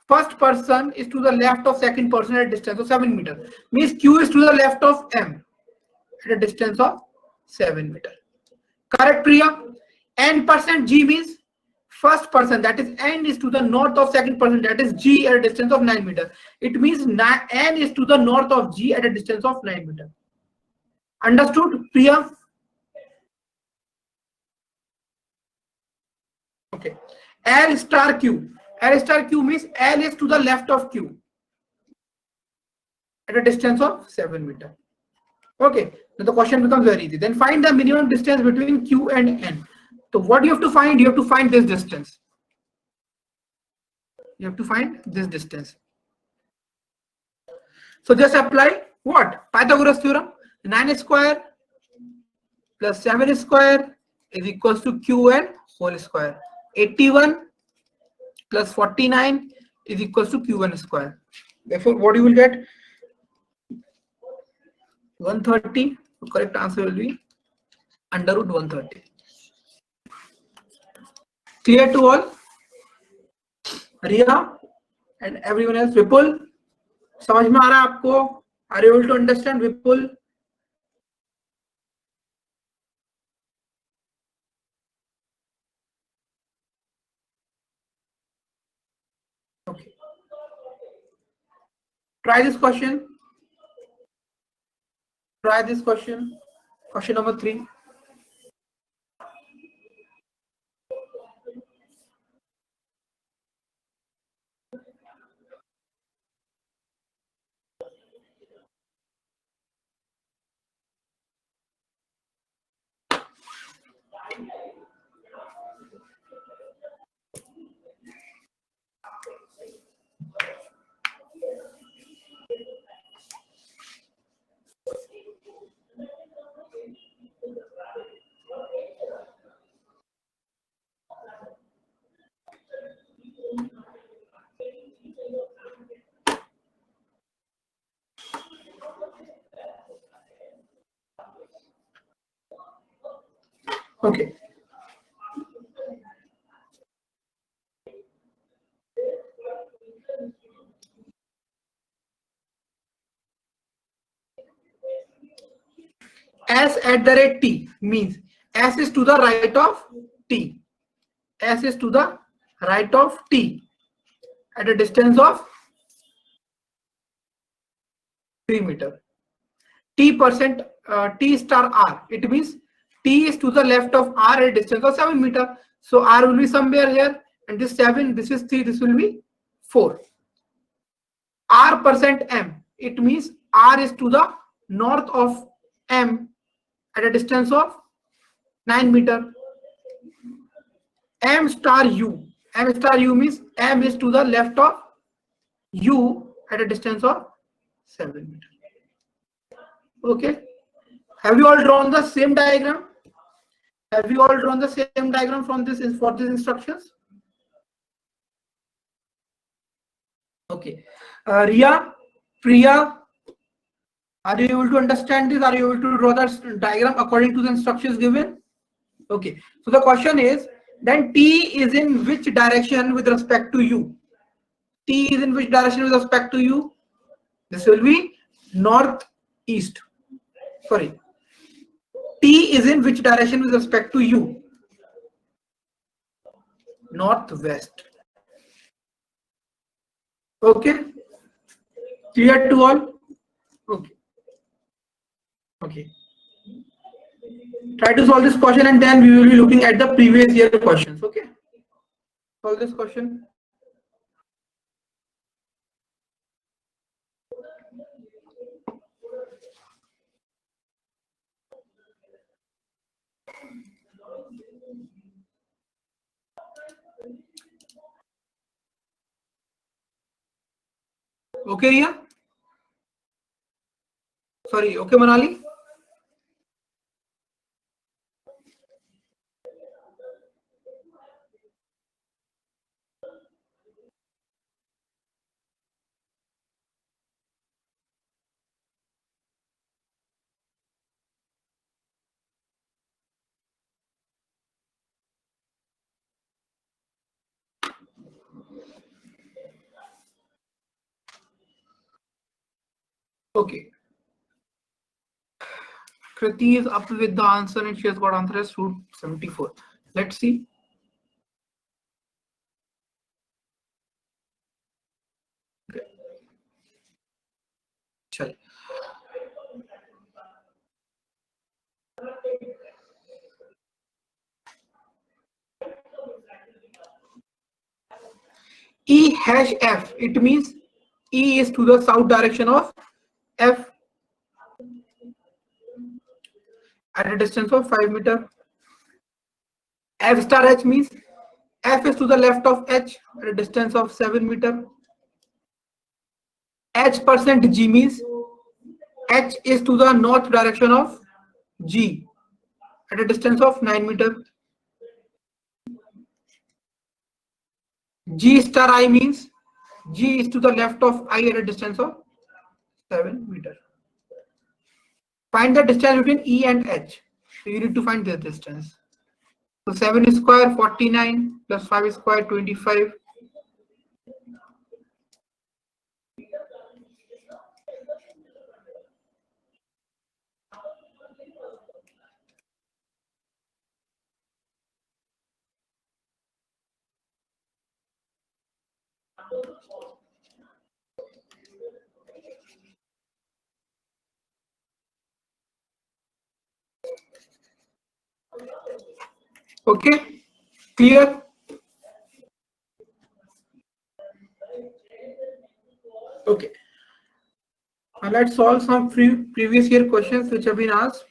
first person is to the left of second person at a distance of 7 meters. Means Q is to the left of M at a distance of 7 meters. Correct, Priya? N% G means first person, that is N, is to the north of second person, that is G, at a distance of 9 meters. It means N is to the north of G at a distance of 9 meters. Understood, Priya? Okay. L star Q. L star Q means L is to the left of Q at a distance of 7 meters. Okay, so the question becomes very easy. Then find the minimum distance between Q and N. So what you have to find? You have to find this distance. You have to find this distance. So just apply what? Pythagoras theorem. 9 square plus 7 square is equals to qn whole square. 81 plus 49 is equals to q1 square. Therefore, what you will get? 130. The correct answer will be under root 130. Clear to all? Riya and everyone else. Vipul, समझ में आ रहा है आपको? Are you able to understand, Vipul? Okay. Try this question. Try this question. Question number 3. Okay. S at the rate t means S is to the right of t. S is to the right of t at a distance of 3 meter. T star r. It means t is to the left of r at a distance of 7 meter. So r will be somewhere here, and this 7, this is 3, this will be 4. R percent m. It means r is to the north of m at a distance of 9 meter. M star u. M star u means m is to the left of u at a distance of 7 meter. Okay. Have you all drawn the same diagram? Have you all drawn the same diagram from this for these instructions? Okay. Riya, Priya, are you able to understand this? Are you able to draw the diagram according to the instructions given? Okay. So the question is, then t is in which direction with respect to u? T is in which direction with respect to u? This will be northeast. Sorry. T is in which direction with respect to u? Northwest. Okay. Clear to all? Okay. Okay. Try to solve this question and then we will be looking at the previous year questions. Okay. Solve this question. Okay, Riya? Sorry, okay, Manali? Okay. Kriti is up with the answer and she has got answer as root 74. Let's see. Okay. Chale. E hash F. It means E is to the south direction of F at a distance of 5 meter. F star H means F is to the left of H at a distance of 7 meter. H percent G means H is to the north direction of G at a distance of 9 meter. G star I means G is to the left of I at a distance of 7 meter. Find the distance between E and H. So you need to find this distance. So 7 square 49 plus 5 square 25. Okay, clear? Okay. Now let's solve some previous year questions which have been asked.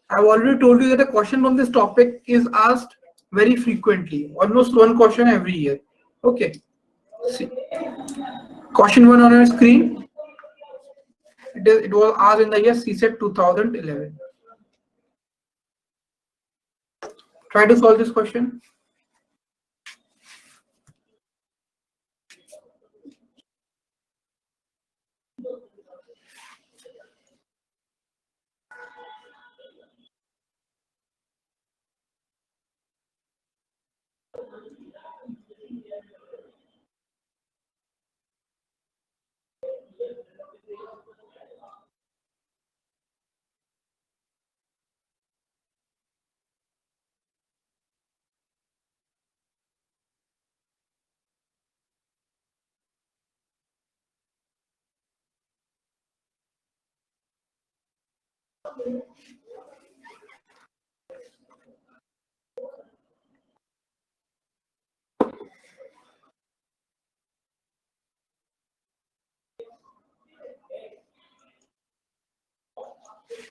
I've already told you that the question from this topic is asked very frequently, almost one question every year. Okay. See. Question 1 on your screen. It was asked in the year CSET 2011. Try to solve this question.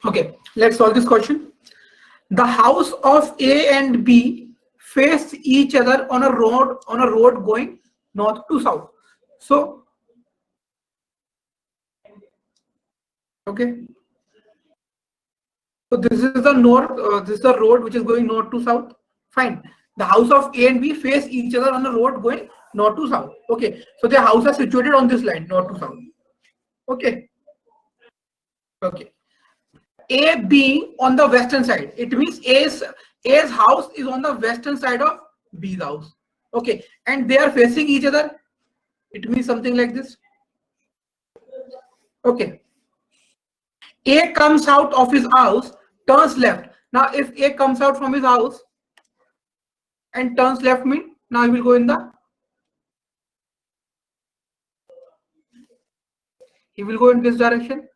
Okay, let's solve this question. The house of A and B face each other on a road going north to south. So, okay. So this is the north. This is the road which is going north to south. Fine. The house of A and B face each other on a road going north to south. Okay. So their houses are situated on this line, north to south. Okay. Okay. A being on the western side, it means A's house is on the western side of B's house. Okay, and they are facing each other. It means something like this. Okay. A comes out of his house, turns left. Now, if A comes out from his house and turns left, mean now he will go in the. He will go in this direction.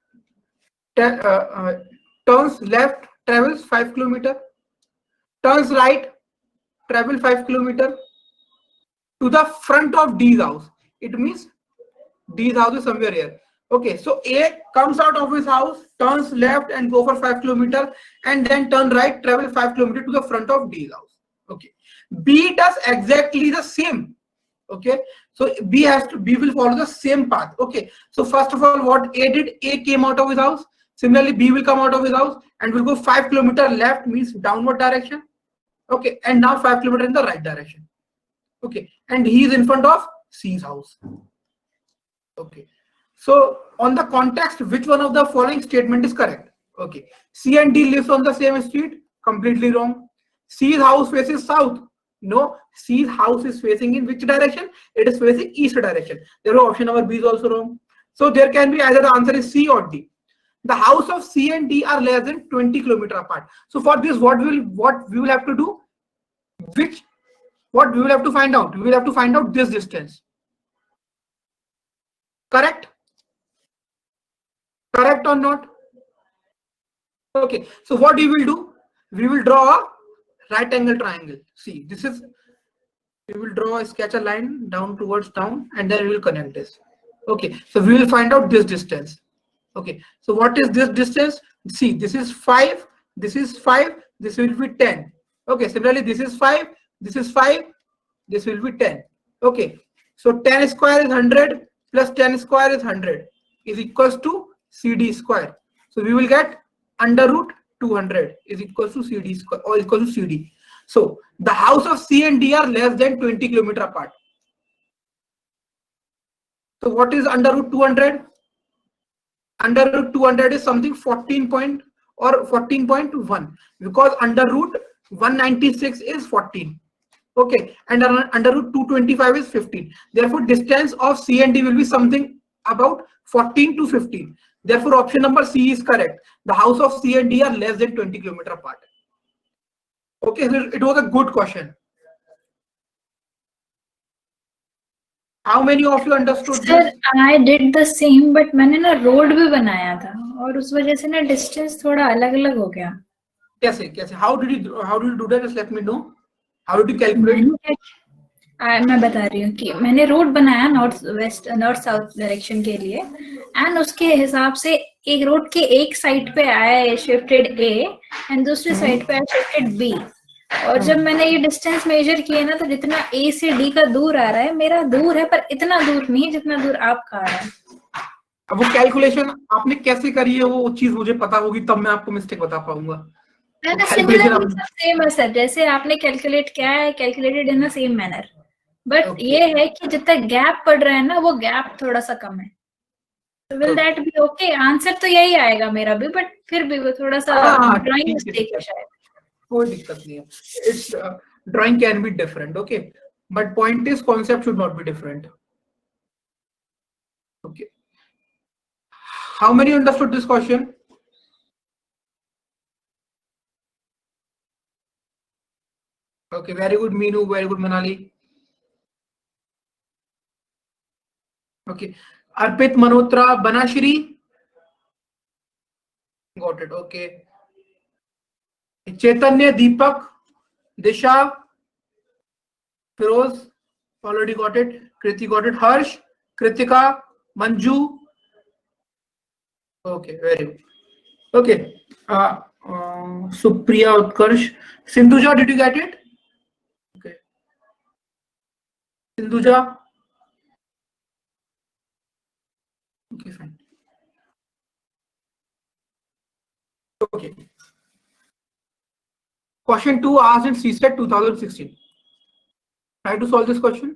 Turns left, travels 5 kilometers. Turns right, travel 5 kilometers to the front of D's house. It means D's house is somewhere here. Okay, so A comes out of his house, turns left and go for 5 kilometers, and then turn right, travel 5 kilometers to the front of D's house. Okay, B does exactly the same. Okay, so B will follow the same path. Okay, so first of all, what A did? A came out of his house. Similarly, B will come out of his house and will go 5 kilometers left, means downward direction. Okay, and now 5 kilometers in the right direction. Okay, and he is in front of C's house. Okay, so on the context, which one of the following statement is correct? Okay, C and D lives on the same street. Completely wrong. C's house faces south. No, C's house is facing in which direction? It is facing east direction. Therefore, option number B is also wrong. So there can be either the answer is C or D. The house of C and D are less than 20 kilometers apart. So for this, what we will have to do? What we will have to find out? We will have to find out this distance. Correct? Correct or not? Okay. So what we will do? We will draw a right angle triangle. See, this is. We will draw sketch a line down towards down, and then we will connect this. Okay. So we will find out this distance. Okay, so what is this distance? See, this is 5, this is 5, this will be 10. Okay, similarly, this is 5, this is 5, this will be 10. Okay, so 10 square is 100 plus 10 square is 100 is equals to CD square. So we will get under root 200 is equals to CD square or equals to CD. So the house of C and D are less than 20 kilometer apart. So what is under root 200? Under root 200 is something 14 or 14.1 because under root 196 is 14. Okay, and under root 225 is 15. Therefore, distance of C and D will be something about 14 to 15. Therefore, option number C is correct. The house of C and D are less than 20 kilometer apart. Okay, so it was a good question. How many of you understood Sir, this? I did the same, but मैंने ना road भी बनाया था और उस वजह से ना डिस्टेंस थोड़ा अलग-अलग हो गया. कैसे? How did you do that? Just let me know. How did you calculate? मैं बता रही हूँ कि मैंने रोड बनाया नॉर्थ साउथ डायरेक्शन के लिए एंड उसके हिसाब से एक रोड के एक साइड पे आया शिफ्टेड ए एंड दूसरे साइड पे आया शिफ्टेड बी. और जब मैंने ये डिस्टेंस मेजर किया ना तो जितना ए से डी का दूर आ रहा है मेरा दूर है पर इतना दूर नहीं है जितना दूर आपका आ रहा है. अब वो कैलकुलेशन आपने कैसे करी है वो चीज मुझे पता होगी तब मैं आपको मिस्टेक बता पाऊंगा. सेम है सर, जैसे आपने कैलकुलेट किया है calculated in the same manner, but ये है कि जितना गैप पड़ रहा है ना वो गैप थोड़ा सा कम है. Will that be okay? Answer तो यही आएगा मेरा भी, बट फिर भी वो थोड़ा सा ड्राइंग मिस्टेक है शायद. कोई दिक्कत नहीं है. It's drawing can be different. Okay, but point is concept should not be different. Okay, how many understood this question? Okay, very good Meenu, very good Manali. Okay, Arpit Manotra, Banashri. Got it. Okay. Chaitanya, Deepak, Disha, Firoz, already got it. Kriti got it. Harsh, Kritika, Manju. Okay, very good. Okay. Supriya, Utkarsh, Sindhuja, did you get it? Sindhuja? Okay, fine. Okay. Question 2 asked in CSET 2016. Try to solve this question.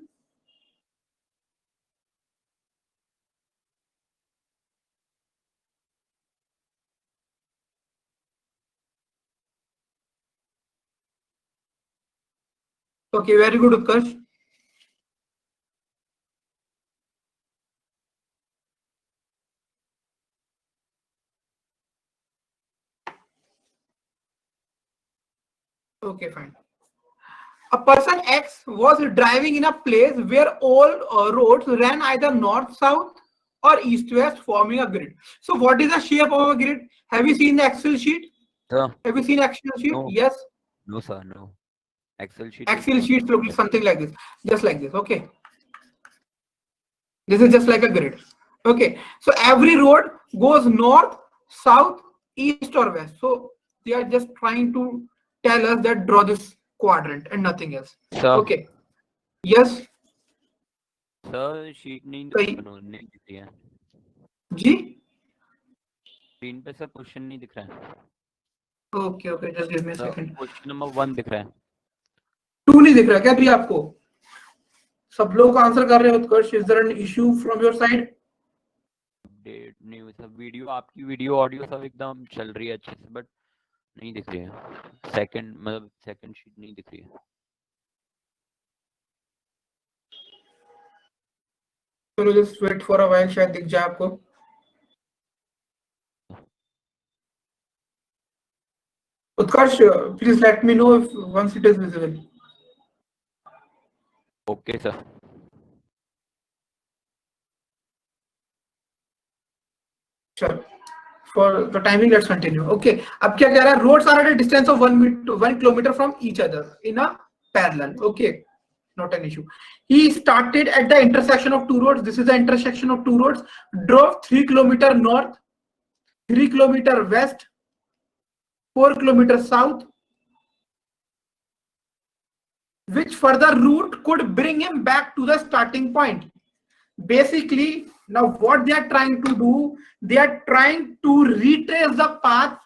Okay, very good, Utkarsh. Okay, fine. A person X was driving in a place where all roads ran either north-south or east-west, forming a grid. So what is the shape of a grid? Have you seen the Excel sheet? Sir. Have you seen Excel sheet? No. Yes. No, sir. No. Excel sheet Look something like this, just like this. Okay. This is just like a grid. Okay. So every road goes north, south, east, or west. So they are just trying to tell us that draw this quadrant and nothing else. Sir. Okay. Yes. Sir, sheet नहीं सही. दिख रही है. जी. Screen पे sir question नहीं दिख रहा है. Okay, okay. Just give me a second. Question number 1 दिख रहा है. 2 नहीं दिख रहा क्या प्रिया आपको? सब लोग आंसर कर रहे हो उत्कर्ष. Is there an issue from your side? Update नहीं हुई सर. वीडियो आपकी वीडियो ऑडियो सब एकदम चल रही है अच्छे से, बट नहीं दिख रही है. सेकंड शीट नहीं दिख रही है. चलो just wait for a while, शायद दिख जाए आपको. Utkarsh, please let me know if once it is visible. Okay, sir. Sure. For the timing, let's continue. Okay. अब क्या कह रहा है? Roads are at a distance of 1 kilometer from each other in a parallel. Okay. Not an issue. He started at the intersection of 2 roads. This is the intersection of 2 roads. Drove 3 kilometer north, 3 kilometer west, 4 kilometers south, which further route could bring him back to the starting point. Basically, now what they are trying to do, they are trying to retrace the path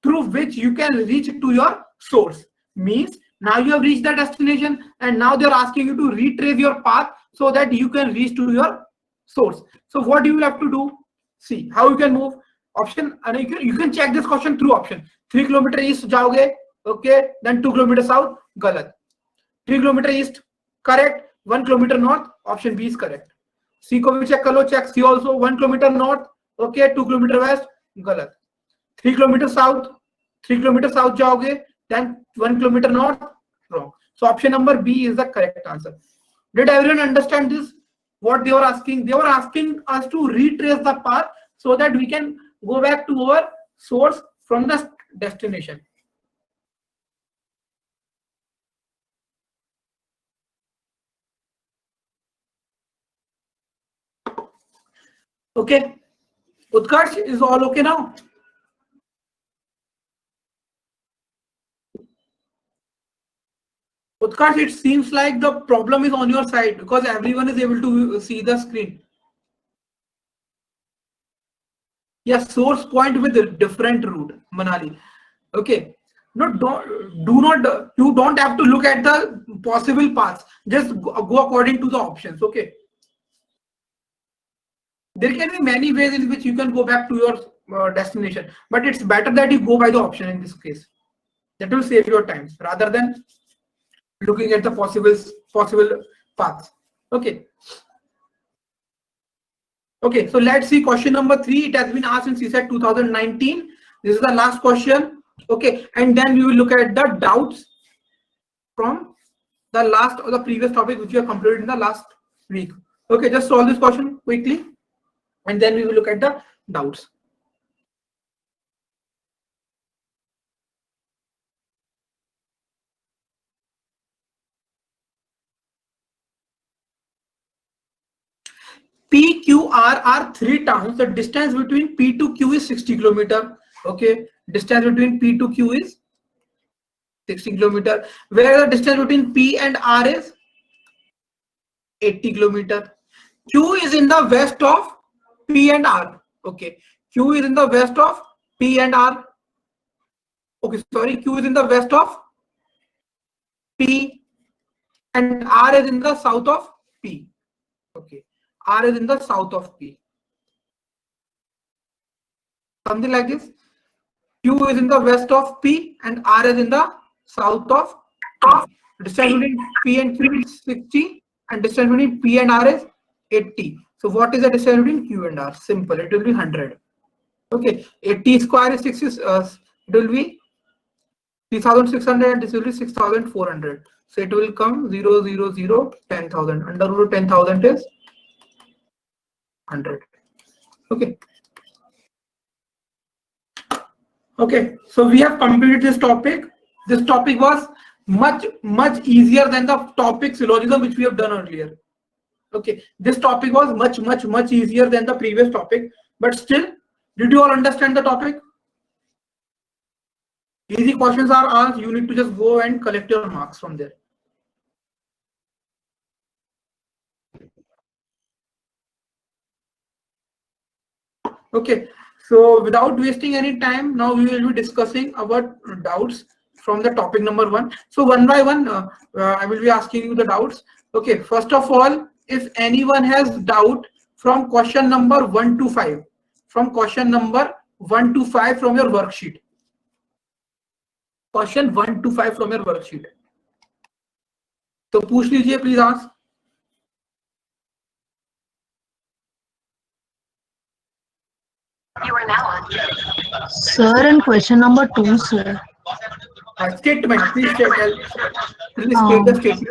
through which you can reach to your source. Means now you have reached the destination, and now they're asking you to retrace your path so that you can reach to your source. So what you will have to do, see how you can move. Option, and you can check this question through option. 3 km east jaoge, okay, then 2 km south, galat. 3 km east, correct. 1 km north, option B is correct. C को भी check कर लो, check C also. 1 km north, okay, 2 km west, galat. 3 km south, 3 km south jaoge, then 1 km north, wrong. So option number B is the correct answer. Did everyone understand this? What they were asking? They were asking us to retrace the path so that we can go back to our source from the destination. Okay, Utkarsh, is all okay now? Utkarsh, it seems like the problem is on your side because everyone is able to see the screen. Yes, source point with a different route, Manali. Okay, no, you don't have to look at the possible paths. Just go according to the options. Okay. There can be many ways in which you can go back to your destination, but it's better that you go by the option in this case. That will save your time rather than looking at the possible paths. Okay. Okay, so let's see question number 3. It has been asked in CSAT 2019. This is the last question. Okay, and then we will look at the doubts from the last or the previous topic which we have completed in the last week. Okay, just solve this question quickly, and then we will look at the doubts. P, Q, R are 3 towns. The distance between P to Q is 60 km. Okay, distance between P to Q is 60 km. Where the distance between P and R is 80 km. Q is in the west of P and R. Okay, Q is in the west of P and R. Okay, sorry, Q is in the west of P and R is in the south of P. Okay, R is in the south of P. Something like this. Q is in the west of P and R is in the south of P. Distance between P and Q is 60 and distance between P and R is 80. So what is the distance between Q and R? Simple, it will be 100. Okay, 80 square is 6 it will be 3600 and this will be 6400. So it will come 0, 0, 0, 10,000. Under root of 10,000 is 100. Okay. Okay, so we have completed this topic. This topic was much easier than the topic syllogism which we have done earlier. Okay, this topic was much easier than the previous topic, but still, did you all understand the topic? Easy questions are asked. You need to just go and collect your marks from there. Okay, so without wasting any time, now we will be discussing about doubts from the topic number 1. So one by one, I will be asking you the doubts. Okay, first of all, if anyone has doubt from question number 1 to 5, from question number 1 to 5 from your worksheet. Question 1 to 5 from your worksheet. So पूछ लीजिए, please ask. You are now on. Sir, and question number 2, sir. Statement, please state the statement.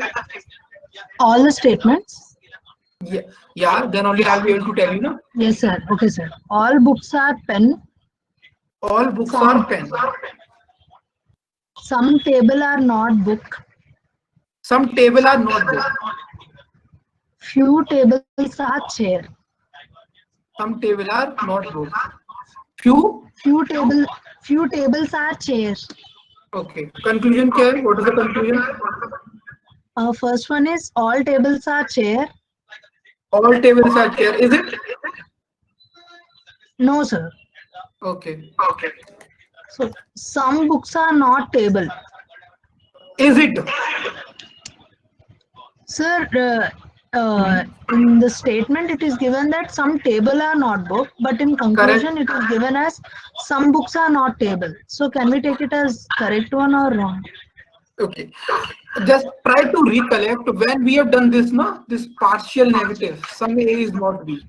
All the statements? Yeah, then only I'll be able to tell you, no? Yes, sir. Okay, sir. All books are pen. All books are pen. Some table are not book. Some table are not book. Few tables are chair. Some table are not book. Few tables are chairs. Okay. Conclusion क्या है? What is the conclusion? First one is all tables are chair. All tables are chair. Is it? No, sir. Okay. So some books are not table. Is it? Sir, in the statement it is given that some table are not book, but in conclusion it is given as some books are not table. So can we take it as correct one or wrong? Okay. Just try to recollect when we have done this, no? This partial negative. Some A is not B.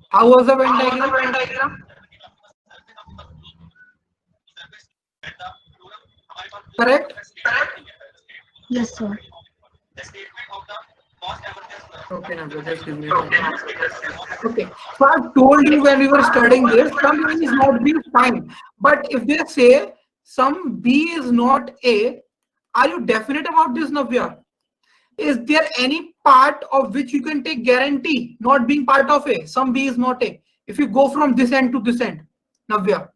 How was the Venn diagram? Correct? Yes, sir. Okay, now just give me a second. Okay, so I've told you when we were studying this, some A is not B, fine. But if they say some B is not A, are you definite about this, Navya? Is there any part of which you can take guarantee not being part of A? Some B is not A. If you go from this end to this end, Navya.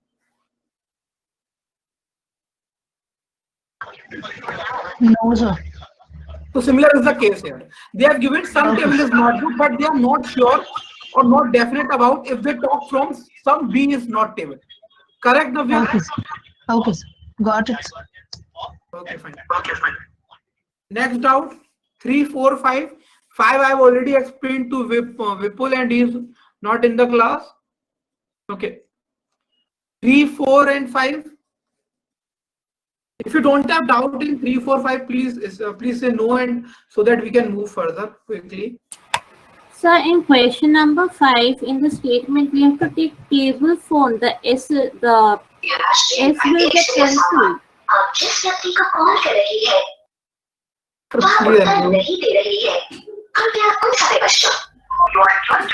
No, sir. So similar is the case here. They have given some table is not good, but they are not sure or not definite about if they talk from some B is not table. Correct, Navya? Okay, sir. Okay, sir. Got it, sir. Okay, fine. Next doubt, 3, 4, 5. 5 I have already explained to Vipul and he is not in the class. Okay. 3, 4 and 5. If you don't have doubt in 3, 4, 5, please say no, and so that we can move further quickly. So in question number 5, in the statement we have to take table phone. The S will get cancelled. जिस व्यक्ति को call कर रही है वह Clear. उत्तर नहीं दे रही है कृपया कुछ समय पश्चात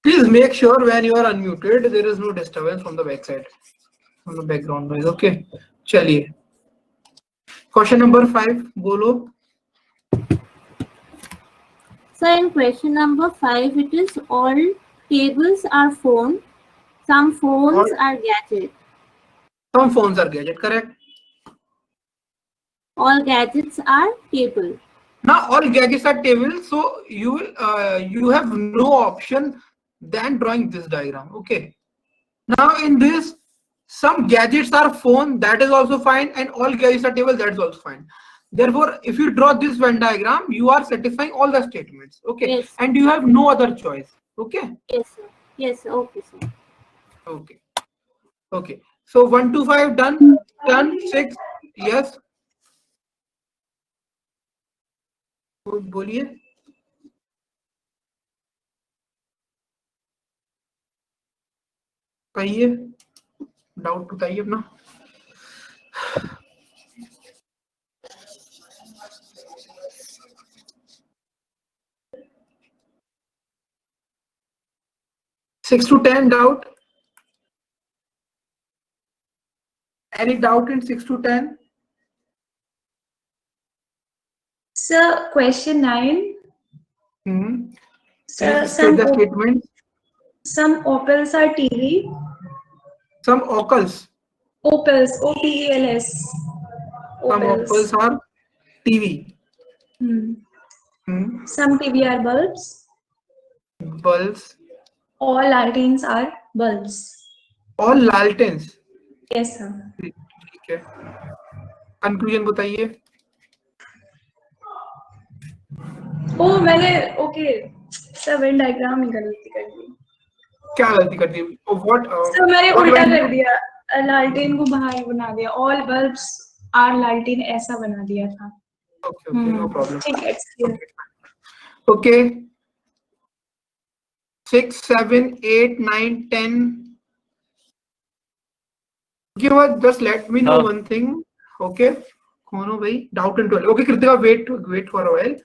Please make sure when you are unmuted there is no disturbance from the backside, from the background noise. Okay, chaliye. Question number 5, bolo. So in question number 5, it is all tables are phone, some phones are gadget. Some phones are gadget, correct? All gadgets are table. Now all gadgets are table, so you will you have no option than drawing this diagram. Okay. Now in this, some gadgets are phone, that is also fine, and all gadgets are table, that is also fine. Therefore, if you draw this Venn diagram, you are satisfying all the statements. Okay. Yes. And you have no other choice. Okay. Yes, sir. Yes, sir. Okay, sir. Okay. Okay. So 1 to 5 done. 6. Yes. बोलिए. कहिए. Doubt बताइए अपना. Six to 10 doubt. Any doubt in 6 to 10? Sir, question 9. Sir, State the statement. some Opals are TV. Some Opals. Opals, OPELS. Some Opals are TV. Some TV are bulbs. Bulbs. All lanterns are bulbs. All lanterns. Yes, sir. ठीक है. Conclusion बताइए. Oh, मैंने okay. Sir Venn diagram ही गलती कर दी. क्या गलती कर दी? What? Sir मैंने उल्टा कर दिया. लालटेन को बाहर बना दिया. All bulbs are लालटेन ऐसा बना दिया था. Okay, no problem. ठीक है, it's clear. Okay. 6, 7, 8, 9, 10. Okay, well, just let me know one thing. Okay. Kono bhai, doubt in 12. Okay, Kritika, wait for a while.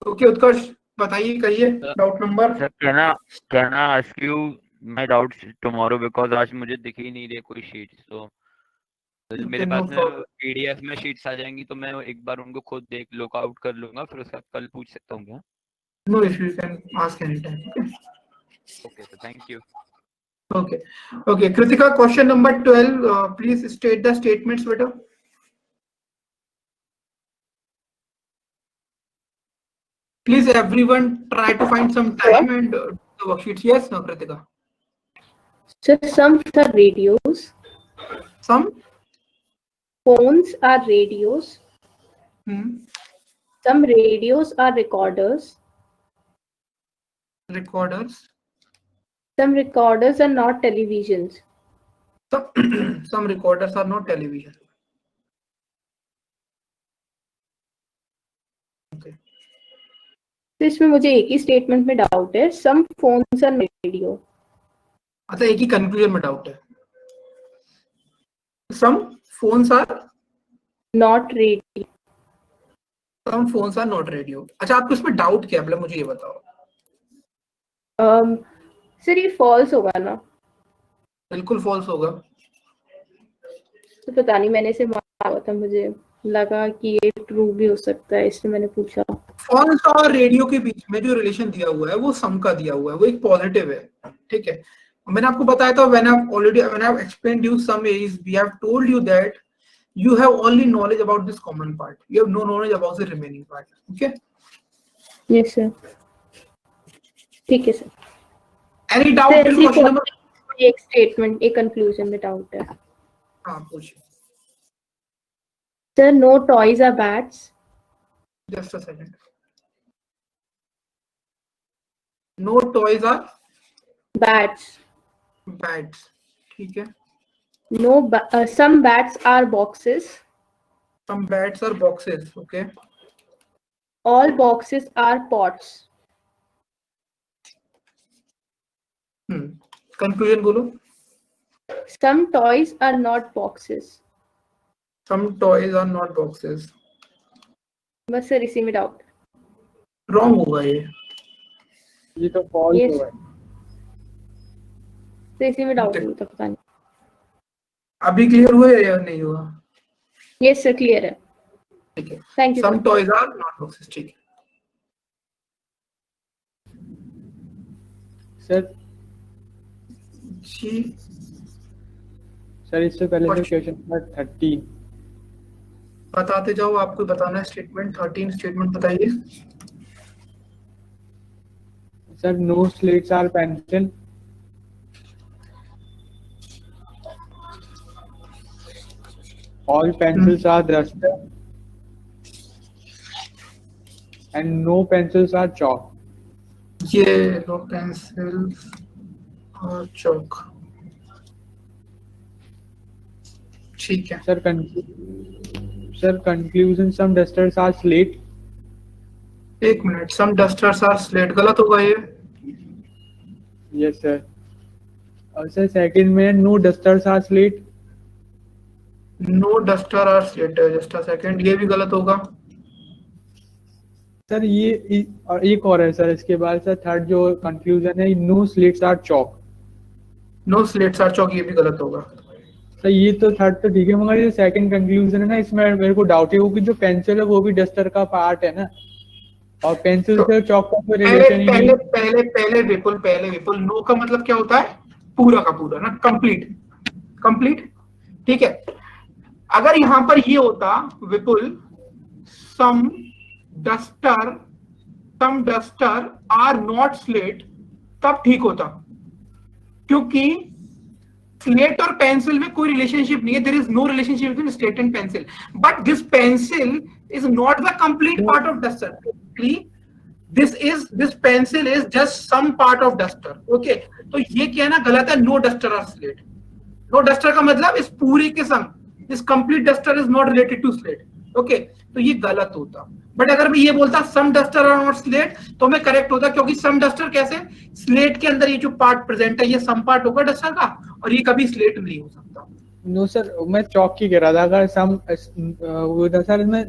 Okay, Utkarsh, बताइए कहिए doubt number. Sir, can I ask you my doubts tomorrow because आज मुझे दिख ही नहीं रही कोई sheet, so मेरे पास में PDF में sheets आ जाएंगी तो मैं एक बार उनको खुद देख लुक आउट कर लूंगा, फिर उसके बाद कल पूछ सकता हूँ क्या? No issue, you can ask anytime. Okay. Okay, so thank you. Okay. Okay. Kritika, question number 12. Please state the statements better. Please, everyone, try to find some time and do the worksheets. Yes, no, Kritika. So some are radios. Some phones are radios. Some radios are recorders. Recorders. Some recorders are not televisions. Some recorders are not television. Okay. तो इसमें मुझे एक ही statement में doubt है. Some phones are radio. अच्छा, एक ही conclusion में doubt है. Some phones are not radio. Some phones are not radio. अच्छा, आपको इसमें डाउट क्या है, मुझे ये बताओ. सर ये फॉल्स होगा ना? बिल्कुल फॉल्स होगा. तो पता नहीं, मैंने इसे मारा था, मुझे लगा कि ये ट्रू भी हो सकता है, इसलिए मैंने पूछा. फॉल्स और रेडियो के बीच में जो रिलेशन दिया हुआ है वो सम का दिया हुआ है, वो एक पॉजिटिव है. ठीक है, मैंने आपको बताया था when I've explained you some is we have told you that you have only knowledge about this common part, you have no knowledge about the remaining part. Okay. Yes sir. ठीक है sir. Any doubt till question number? एक statement, एक conclusion में doubt है. हाँ पूछिए. Sir, no toys are bats. Just a second. No toys are bats. Bats. ठीक है. No, some bats are boxes. Some bats are boxes. Okay. All boxes are pots. Conclusion बोलो. Some toys are not boxes. Some toys are not boxes. बस sir इसी में doubt. Wrong होगा ये तो false होगा. तो इसी में डाउट नहीं, तो पता नहीं. अभी क्लियर हुआ या नहीं हुआ? यस सर, क्लियर है. ठीक है. Thank you. Some toys are not boxes. ठीक है. सर जी सर, इससे पहले जो क्वेश्चन नंबर 13 बताते जाओ. आपको बताना है स्टेटमेंट 13. स्टेटमेंट बताइए sir. No slates are pencil. All pencils are duster. And no pencils are chalk. ये नो पेंसिल और चौक. ठीक है sir. Sir conclusion, some dusters are slate. एक minute. Some dusters are slate गलत होगा ये. Yes sir. और sir second में no dusters are slate. No duster are slate. Just a second, ये भी गलत होगा. सर ये और एक और है सर इसके बाद. सर थर्ड जो कंक्लूजन है, no slates are chalk. No slates are chalk, ये भी गलत होगा. सर ये तो थर्ड तो ठीक है, मगर ये सेकंड कंक्लूजन है ना, इसमें मेरे को डाउट है क्योंकि जो पेंसिल है वो भी डस्टर का पार्ट है ना, और पेंसिल से चॉक का कोई रिलेशन ही नहीं. पहले विपुल नो का मतलब क्या होता है? पूरा का पूरा ना, कंप्लीट. ठीक है. अगर यहां पर ये होता विपुल सम डस्टर आर नॉट स्लेट, तब ठीक होता, क्योंकि स्लेट और पेंसिल में कोई रिलेशनशिप नहीं है. There is no relationship between slate and pencil. But this pencil is not the complete part of duster. This pencil is just some part of duster. Okay, तो ये क्या है ना, गलत है. No duster are slate. No duster का मतलब इस पूरे के संग, this complete duster is not related to slate. Okay, तो ये गलत होता. बट अगर मैं ये बोलता some duster are not slate, तो मैं करेक्ट होता, क्योंकि सम डस्टर कैसे, स्लेट के अंदर ये जो पार्ट प्रेजेंट है ये सम पार्ट होगा डस्टर का, और ये कभी स्लेट नहीं हो सकता. नो सर, मैं चॉक की कह रहा था. अगर सम सर में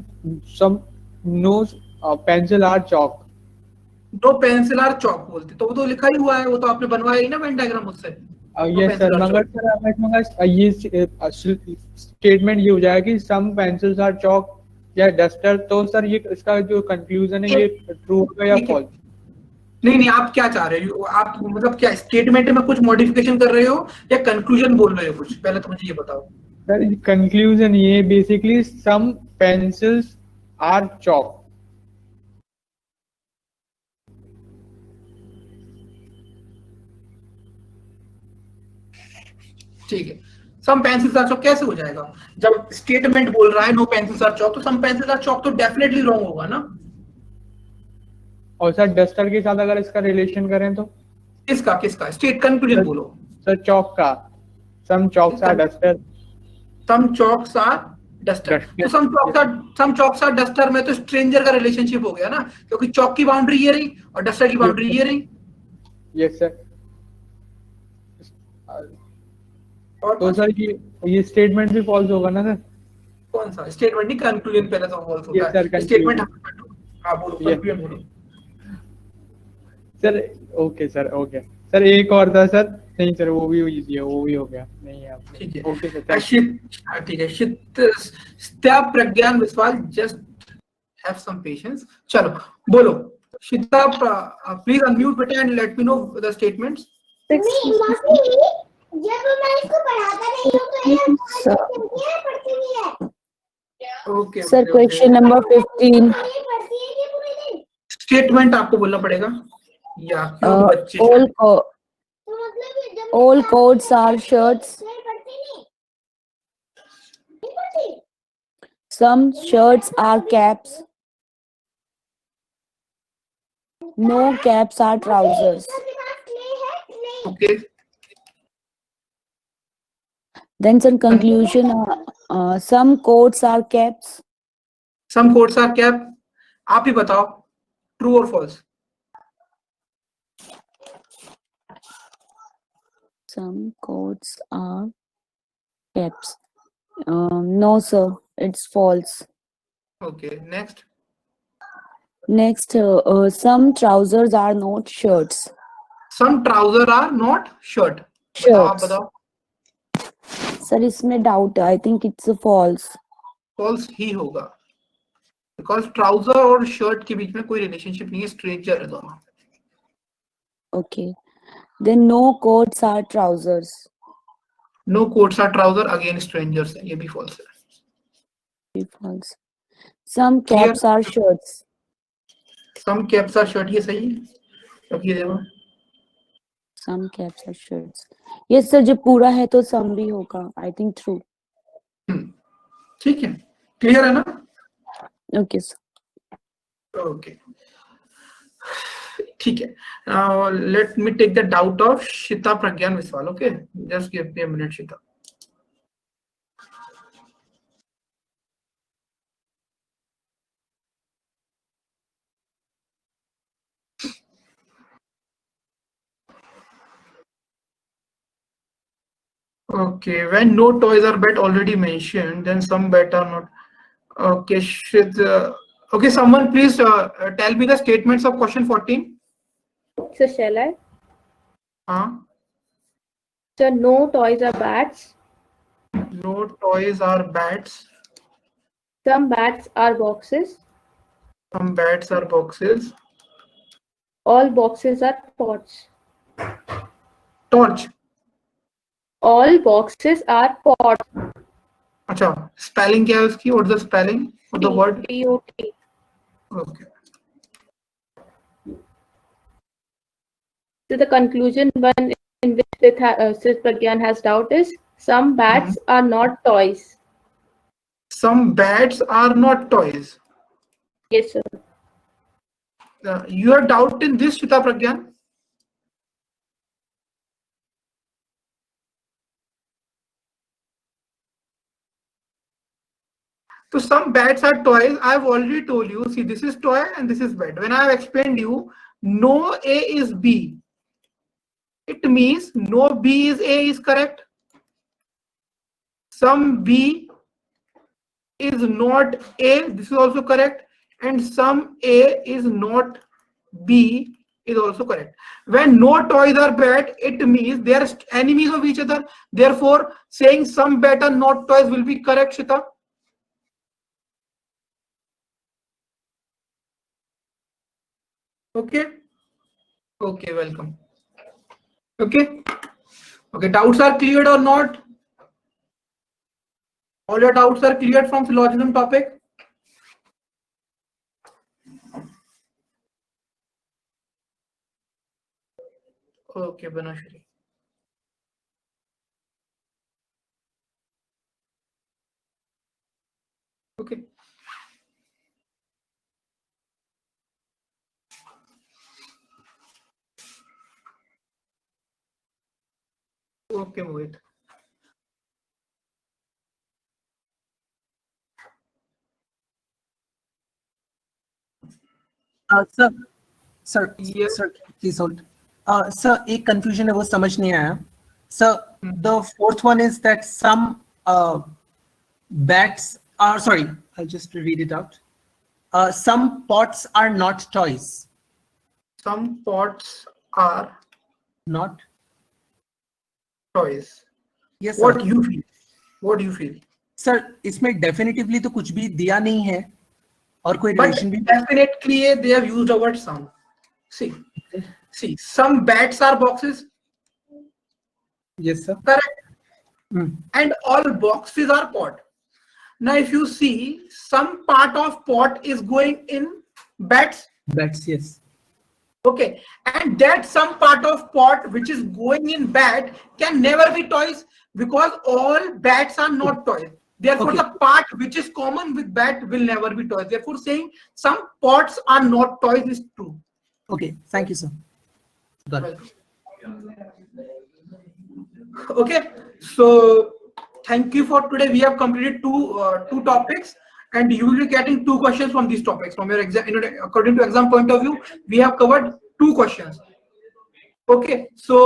some no pencil or chalk, no pencil or chalk बोलते तो वो तो लिखा ही हुआ है, वो तो आपने बनवाया ही ना वेन डायग्राम मुझसे. Yes sir. मगर ये स्टेटमेंट ये हो जाएगा कि सम पेंसिल्स आर चॉक या डस्टर, तो सर ये इसका जो कंक्लूजन है ये ट्रू होगा या फॉल्स? नहीं, आप क्या चाह रहे हो? आप मतलब क्या स्टेटमेंट में कुछ मॉडिफिकेशन कर रहे हो या कंक्लूजन बोल रहे हो कुछ? पहले तो मुझे ये बताओ। सर कंक्लूजन ये basically some pencils are chalk. ठीक है, सम पेंसिल्स आर चॉक कैसे हो जाएगा? जब स्टेटमेंट बोल रहा है नो पेंसिल्स आर चॉक, तो सम पेंसिल्स आर चॉक तो डेफिनेटली रॉन्ग होगा ना। और सर डस्टर के साथ अगर इसका रिलेशन करें तो किसका स्टेट कंक्लूजन बोलो सर। चॉक का, some chalks or duster. Some chalks or duster, तो सम चॉक्स आर डस्टर में तो स्ट्रेंजर का रिलेशनशिप हो गया ना, क्योंकि चॉक की बाउंड्री ये रही और डस्टर की बाउंड्री ये रही। Yes sir. तो सर ये स्टेटमेंट भी फॉल्स होगा ना सर? कौन सा स्टेटमेंट? नहीं, कंक्लूजन पहले तो फॉल्स होगा। Yes, sir, statement conclusion. हाँ बोलो, Yes. कंक्लूजन बोलो sir. Okay sir, okay sir. एक और था सर। नहीं सर, वो भी इजी है, वो भी हो गया। नहीं है ठीक है। Okay sir. ठीक है, Shita Pragyan Vishwal, just have some patience. चलो बोलो शिता, प्लीज अनम्यूट बेटा and let me know the statements. जब मैं इसको पढ़ाता नहीं हूँ तो ये पढ़ती नहीं है। Okay sir question number 15। Statement आपको बोलना पड़ेगा या क्यों बच्चे? all coats are shirts. Some shirts are caps. No caps are trousers. Okay. Then some conclusion. Some coats are caps. Some coats are cap. आप ही बताओ, ट्रू और false? Some coats are caps. No, sir, it's false. Okay, next. Next, some trousers are not shirts. Some trousers are not shirt. बताओ, आप बताओ। Sir इसमें doubt है, I think it's false. False ही होगा, बिकॉज ट्राउजर और shirt के बीच में कोई रिलेशनशिप नहीं है, स्ट्रेंजर है दोनों। Okay. Then no coats are trousers. No coats are trouser, again strangers है, ये भी false है। Be false. Some caps are shirts. Some caps are shirt, ये सही है, क्योंकि देखो Some caps are shirts. Yes sir, जब पूरा है तो some भी होगा, I think true. ठीक है, क्लियर है ना? Okay sir. Okay. ठीक है, let me take the doubt of Shita Pragyan Viswal. Okay, just give me a minute, Shita. Okay, when no toys are bet already mentioned, then some bet are not. Okay, okay, someone please tell me the statements of question 14. So shall I? So no toys are bats. No toys are bats. Some bats are boxes. Some bats are boxes. All boxes are pots. Torch. All boxes are pots. अच्छा, spelling क्या है उसकी? What's the spelling of the word? P-O-T. Okay. So the conclusion one in which Sis Pragyan has doubt is some bats are not toys. Some bats are not toys. Yes, sir. You have doubt in this, Shita Pragyan? So some bats are toys. I have already told you. See, this is toy and this is bat. When I have explained you, no A is B. It means no B is A is correct. Some B is not A. This is also correct. And some A is not B is also correct. When no toys are bat, it means they are enemies of each other. Therefore, saying some bat are not toys will be correct, Shita. Okay. Okay, welcome. Okay. Okay, doubts are cleared or not? All your doubts are cleared from syllogism topic? Okay, Banashri. Okay. Okay, Mohit. Sir please hold sir एक confusion है वो समझ नहीं आया sir the fourth one is that some bats are sorry I'll just read it out some pots are not toys. Some pots are not toys. yes What sir. you feel? What do you feel? Sir इसमें definitively तो कुछ भी दिया नहीं है और कोई But relation भी definitely they have used the word some. See, some bats are boxes. yes sir. Correct. And all boxes are pot. Now, if you see, some part of pot is going in bats. Bats, yes. Okay, and that some part of pot which is going in bat can never be toys because all bats are not toys. Therefore, Okay. the part which is common with bat will never be toys. Therefore, saying some pots are not toys is true. Okay, thank you, sir. Got it. Okay, so thank you for today. We have completed two topics, and you will be getting 2 questions from these topics. From your exam, according to exam point of view, we have covered 2 questions. Okay, so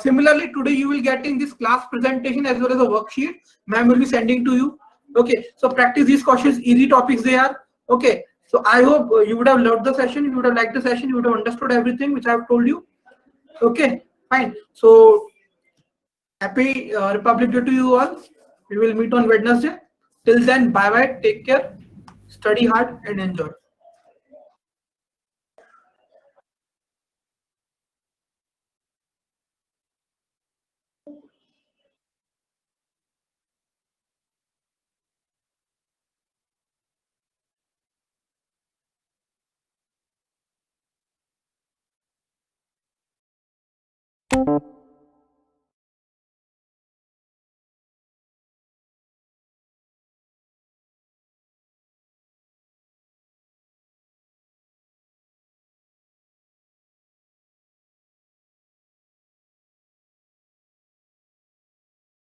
similarly today you will getting this class presentation as well as a worksheet. Ma'am will be sending to you. Okay, so practice these questions. Easy topics they are. Okay, so I hope you would have loved the session. You would have liked the session. You would have understood everything which I have told you. Okay, fine. So happy Republic Day to you all. We will meet on Wednesday. Till then, bye bye. Take care. Study hard and enjoy.